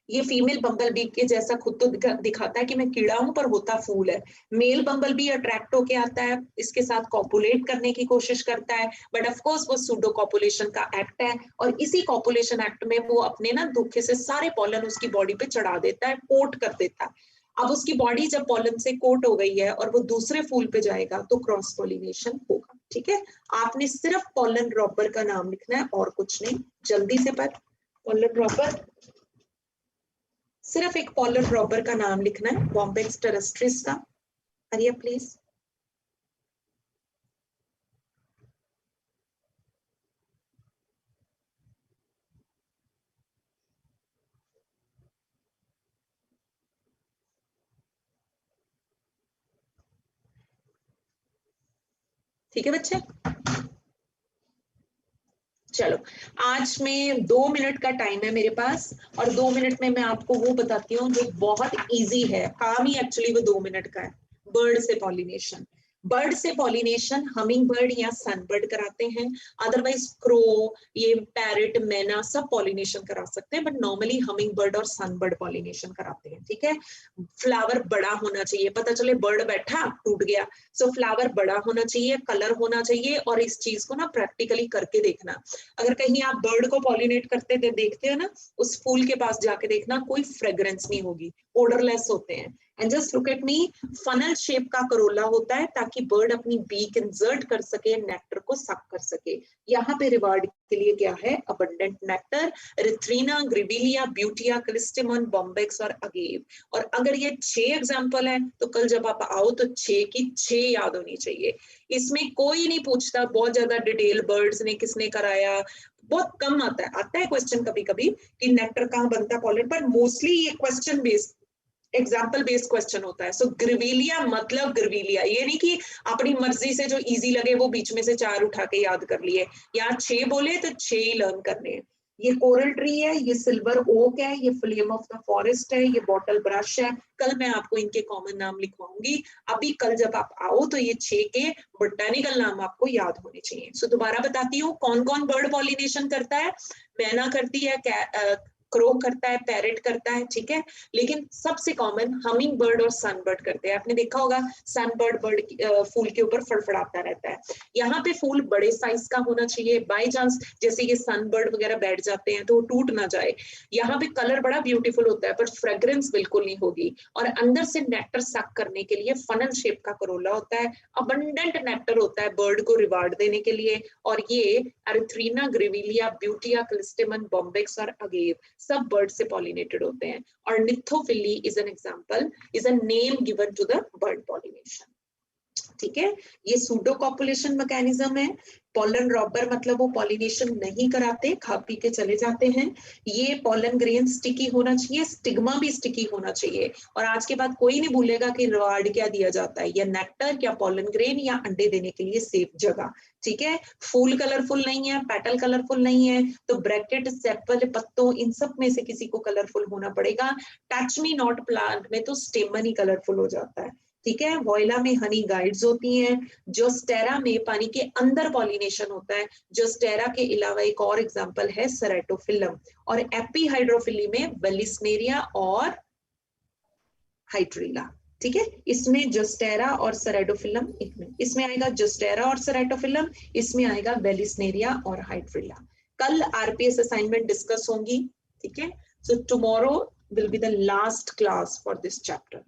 ये फीमेल बम्बल बी के जैसा खुद तो दिखाता है कि मैं कीड़ा हूं, पर होता फूल है। मेल बम्बल बी अट्रैक्ट होके आता है, इसके साथ कॉपुलेट करने की कोशिश करता है, बट ऑफ कोर्स वो सूडो कॉपुलेशन का एक्ट है, और इसी कॉपुलेशन एक्ट में वो अपने ना धोखे से सारे पॉलन उसकी बॉडी पे चढ़ा देता है, कोट कर देता है। अब उसकी बॉडी जब पॉलन से कोट हो गई है और वो दूसरे फूल पे जाएगा तो क्रॉस पॉलिनेशन होगा। ठीक है, आपने सिर्फ पॉलन ड्रॉपर का नाम लिखना है और कुछ नहीं। जल्दी से पर पॉलन ड्रॉपर, सिर्फ एक पॉलन ड्रॉपर का नाम लिखना है, बॉम्बेक्स टेरेस्ट्रिस का। हरिया प्लीज। ठीक है बच्चे, चलो आज में 2 मिनट का टाइम है मेरे पास और 2 मिनट में मैं आपको वो बताती हूँ जो बहुत इजी है, काम ही एक्चुअली वो 2 मिनट का है। बर्ड से पॉलिनेशन। बर्ड से पॉलिनेशन हमिंग बर्ड या सनबर्ड कराते हैं, अदरवाइज क्रो, ये पैरेट, मैना सब पॉलिनेशन करा सकते हैं, बट नॉर्मली हमिंग बर्ड और सनबर्ड पॉलिनेशन कराते हैं। ठीक है, फ्लावर बड़ा होना चाहिए, पता चले बर्ड बैठा टूट गया, सो फ्लावर बड़ा होना चाहिए, कलर होना चाहिए, और इस चीज को ना प्रैक्टिकली करके देखना। अगर कहीं आप बर्ड को पॉलिनेट करते थे देखते हो ना, उस फूल के पास जाके देखना, कोई फ्रेग्रेंस नहीं होगी, ओडरलेस होते हैं। And just look at me, funnel shape का करोला होता है ताकि बर्ड अपनी बीक इंसर्ट कर सके, नेक्टर को सक कर सके। यहाँ पे रिवार्ड के लिए क्या है, abundant nectar, एरिथ्रीना, ग्रिबिलिया, Butea, callistemon, bombax और अगेव। और अगर ये 6 एग्जाम्पल है तो कल जब आप आओ तो 6 की 6 याद होनी चाहिए। इसमें कोई नहीं पूछता बहुत ज्यादा डिटेल, बर्ड्स ने किसने कराया, बहुत कम आता है क्वेश्चन कभी कभी कि नेक्टर कहाँ बनता है पॉलन पर, मोस्टली ये question based, example based question होता है। सो ग्रिविलिया मतलब ग्रिविलिया, ये नहीं कि अपनी मर्जी से जो इजी लगे वो बीच में से 4 उठा के याद कर लिए, यहाँ 6 बोले तो 6 ही लर्न करने हैं। ये कोरल ट्री है, ये सिल्वर ओक है, ये फ्लेम ऑफ द फॉरेस्ट है, ये बॉटल ब्रश है। कल मैं आपको इनके कॉमन नाम लिखवाऊंगी, अभी कल जब आप आओ तो ये 6 के बोटैनिकल नाम आपको याद होने चाहिए। सो दोबारा बताती हूँ कौन कौन बर्ड पॉलिनेशन करता है। मैना करती है, क्रो करता है, पैरेट करता है, ठीक है, लेकिन सबसे कॉमन हमिंग बर्ड और सनबर्ड करते हैं। आपने देखा होगा सनबर्ड बर्ड फूल के ऊपर फड़फड़ाता रहता है। यहाँ पे फूल बड़े साइज का होना चाहिए, बाय चांस जैसे ये सनबर्ड वगैरह बैठ जाते हैं तो वो टूट ना जाए। यहाँ पे कलर बड़ा ब्यूटीफुल होता है पर फ्रेग्रेंस बिल्कुल नहीं होगी, और अंदर से नेक्टर सक करने के लिए फनल शेप का करोला होता है, अबंडेंट नेक्टर होता है बर्ड को रिवार्ड देने के लिए। और ये erythrina, grevillea, butea, callistemon, bombax और अगेव सब बर्ड से पॉलिनेटेड होते हैं। और ornithophily is an example, is a name given to the bird pollination. ठीक है, ये सूडो कॉपुलेशन मैकेनिज्म है। पॉलन रॉबर मतलब वो पॉलिनेशन नहीं कराते, खा पी के चले जाते हैं। ये पॉलन ग्रेन स्टिकी होना चाहिए, स्टिग्मा भी स्टिकी होना चाहिए। और आज के बाद कोई नहीं भूलेगा कि रिवार्ड क्या दिया जाता है, या नेक्टर, या पॉलन ग्रेन, या अंडे देने के लिए सेफ जगह। ठीक है, फूल कलरफुल नहीं है, पेटल कलरफुल नहीं है, तो ब्रैकेट, सेपल, पत्तों, इन सब में से किसी को कलरफुल होना पड़ेगा। टच मी नॉट प्लांट में तो स्टेमन ही कलरफुल हो जाता है। ठीक है, वॉयला में हनी गाइड्स होती हैं, जोस्टेरा में पानी के अंदर पॉलिनेशन होता है। जोस्टेरा के अलावा एक और एग्जांपल है सेरेटोफिलम, और एपीहाइड्रोफिली में वेलिस्नेरिया और हाइड्रिला। ठीक है, इसमें जोस्टेरा और सेरेटोफिलम, इसमें आएगा जोस्टेरा और सेरेटोफिलम, इसमें आएगा वेलिस्नेरिया और हाइड्रिला। कल आरपीएस असाइनमेंट डिस्कस होंगी। ठीक है, so tomorrow will be the last class for this chapter.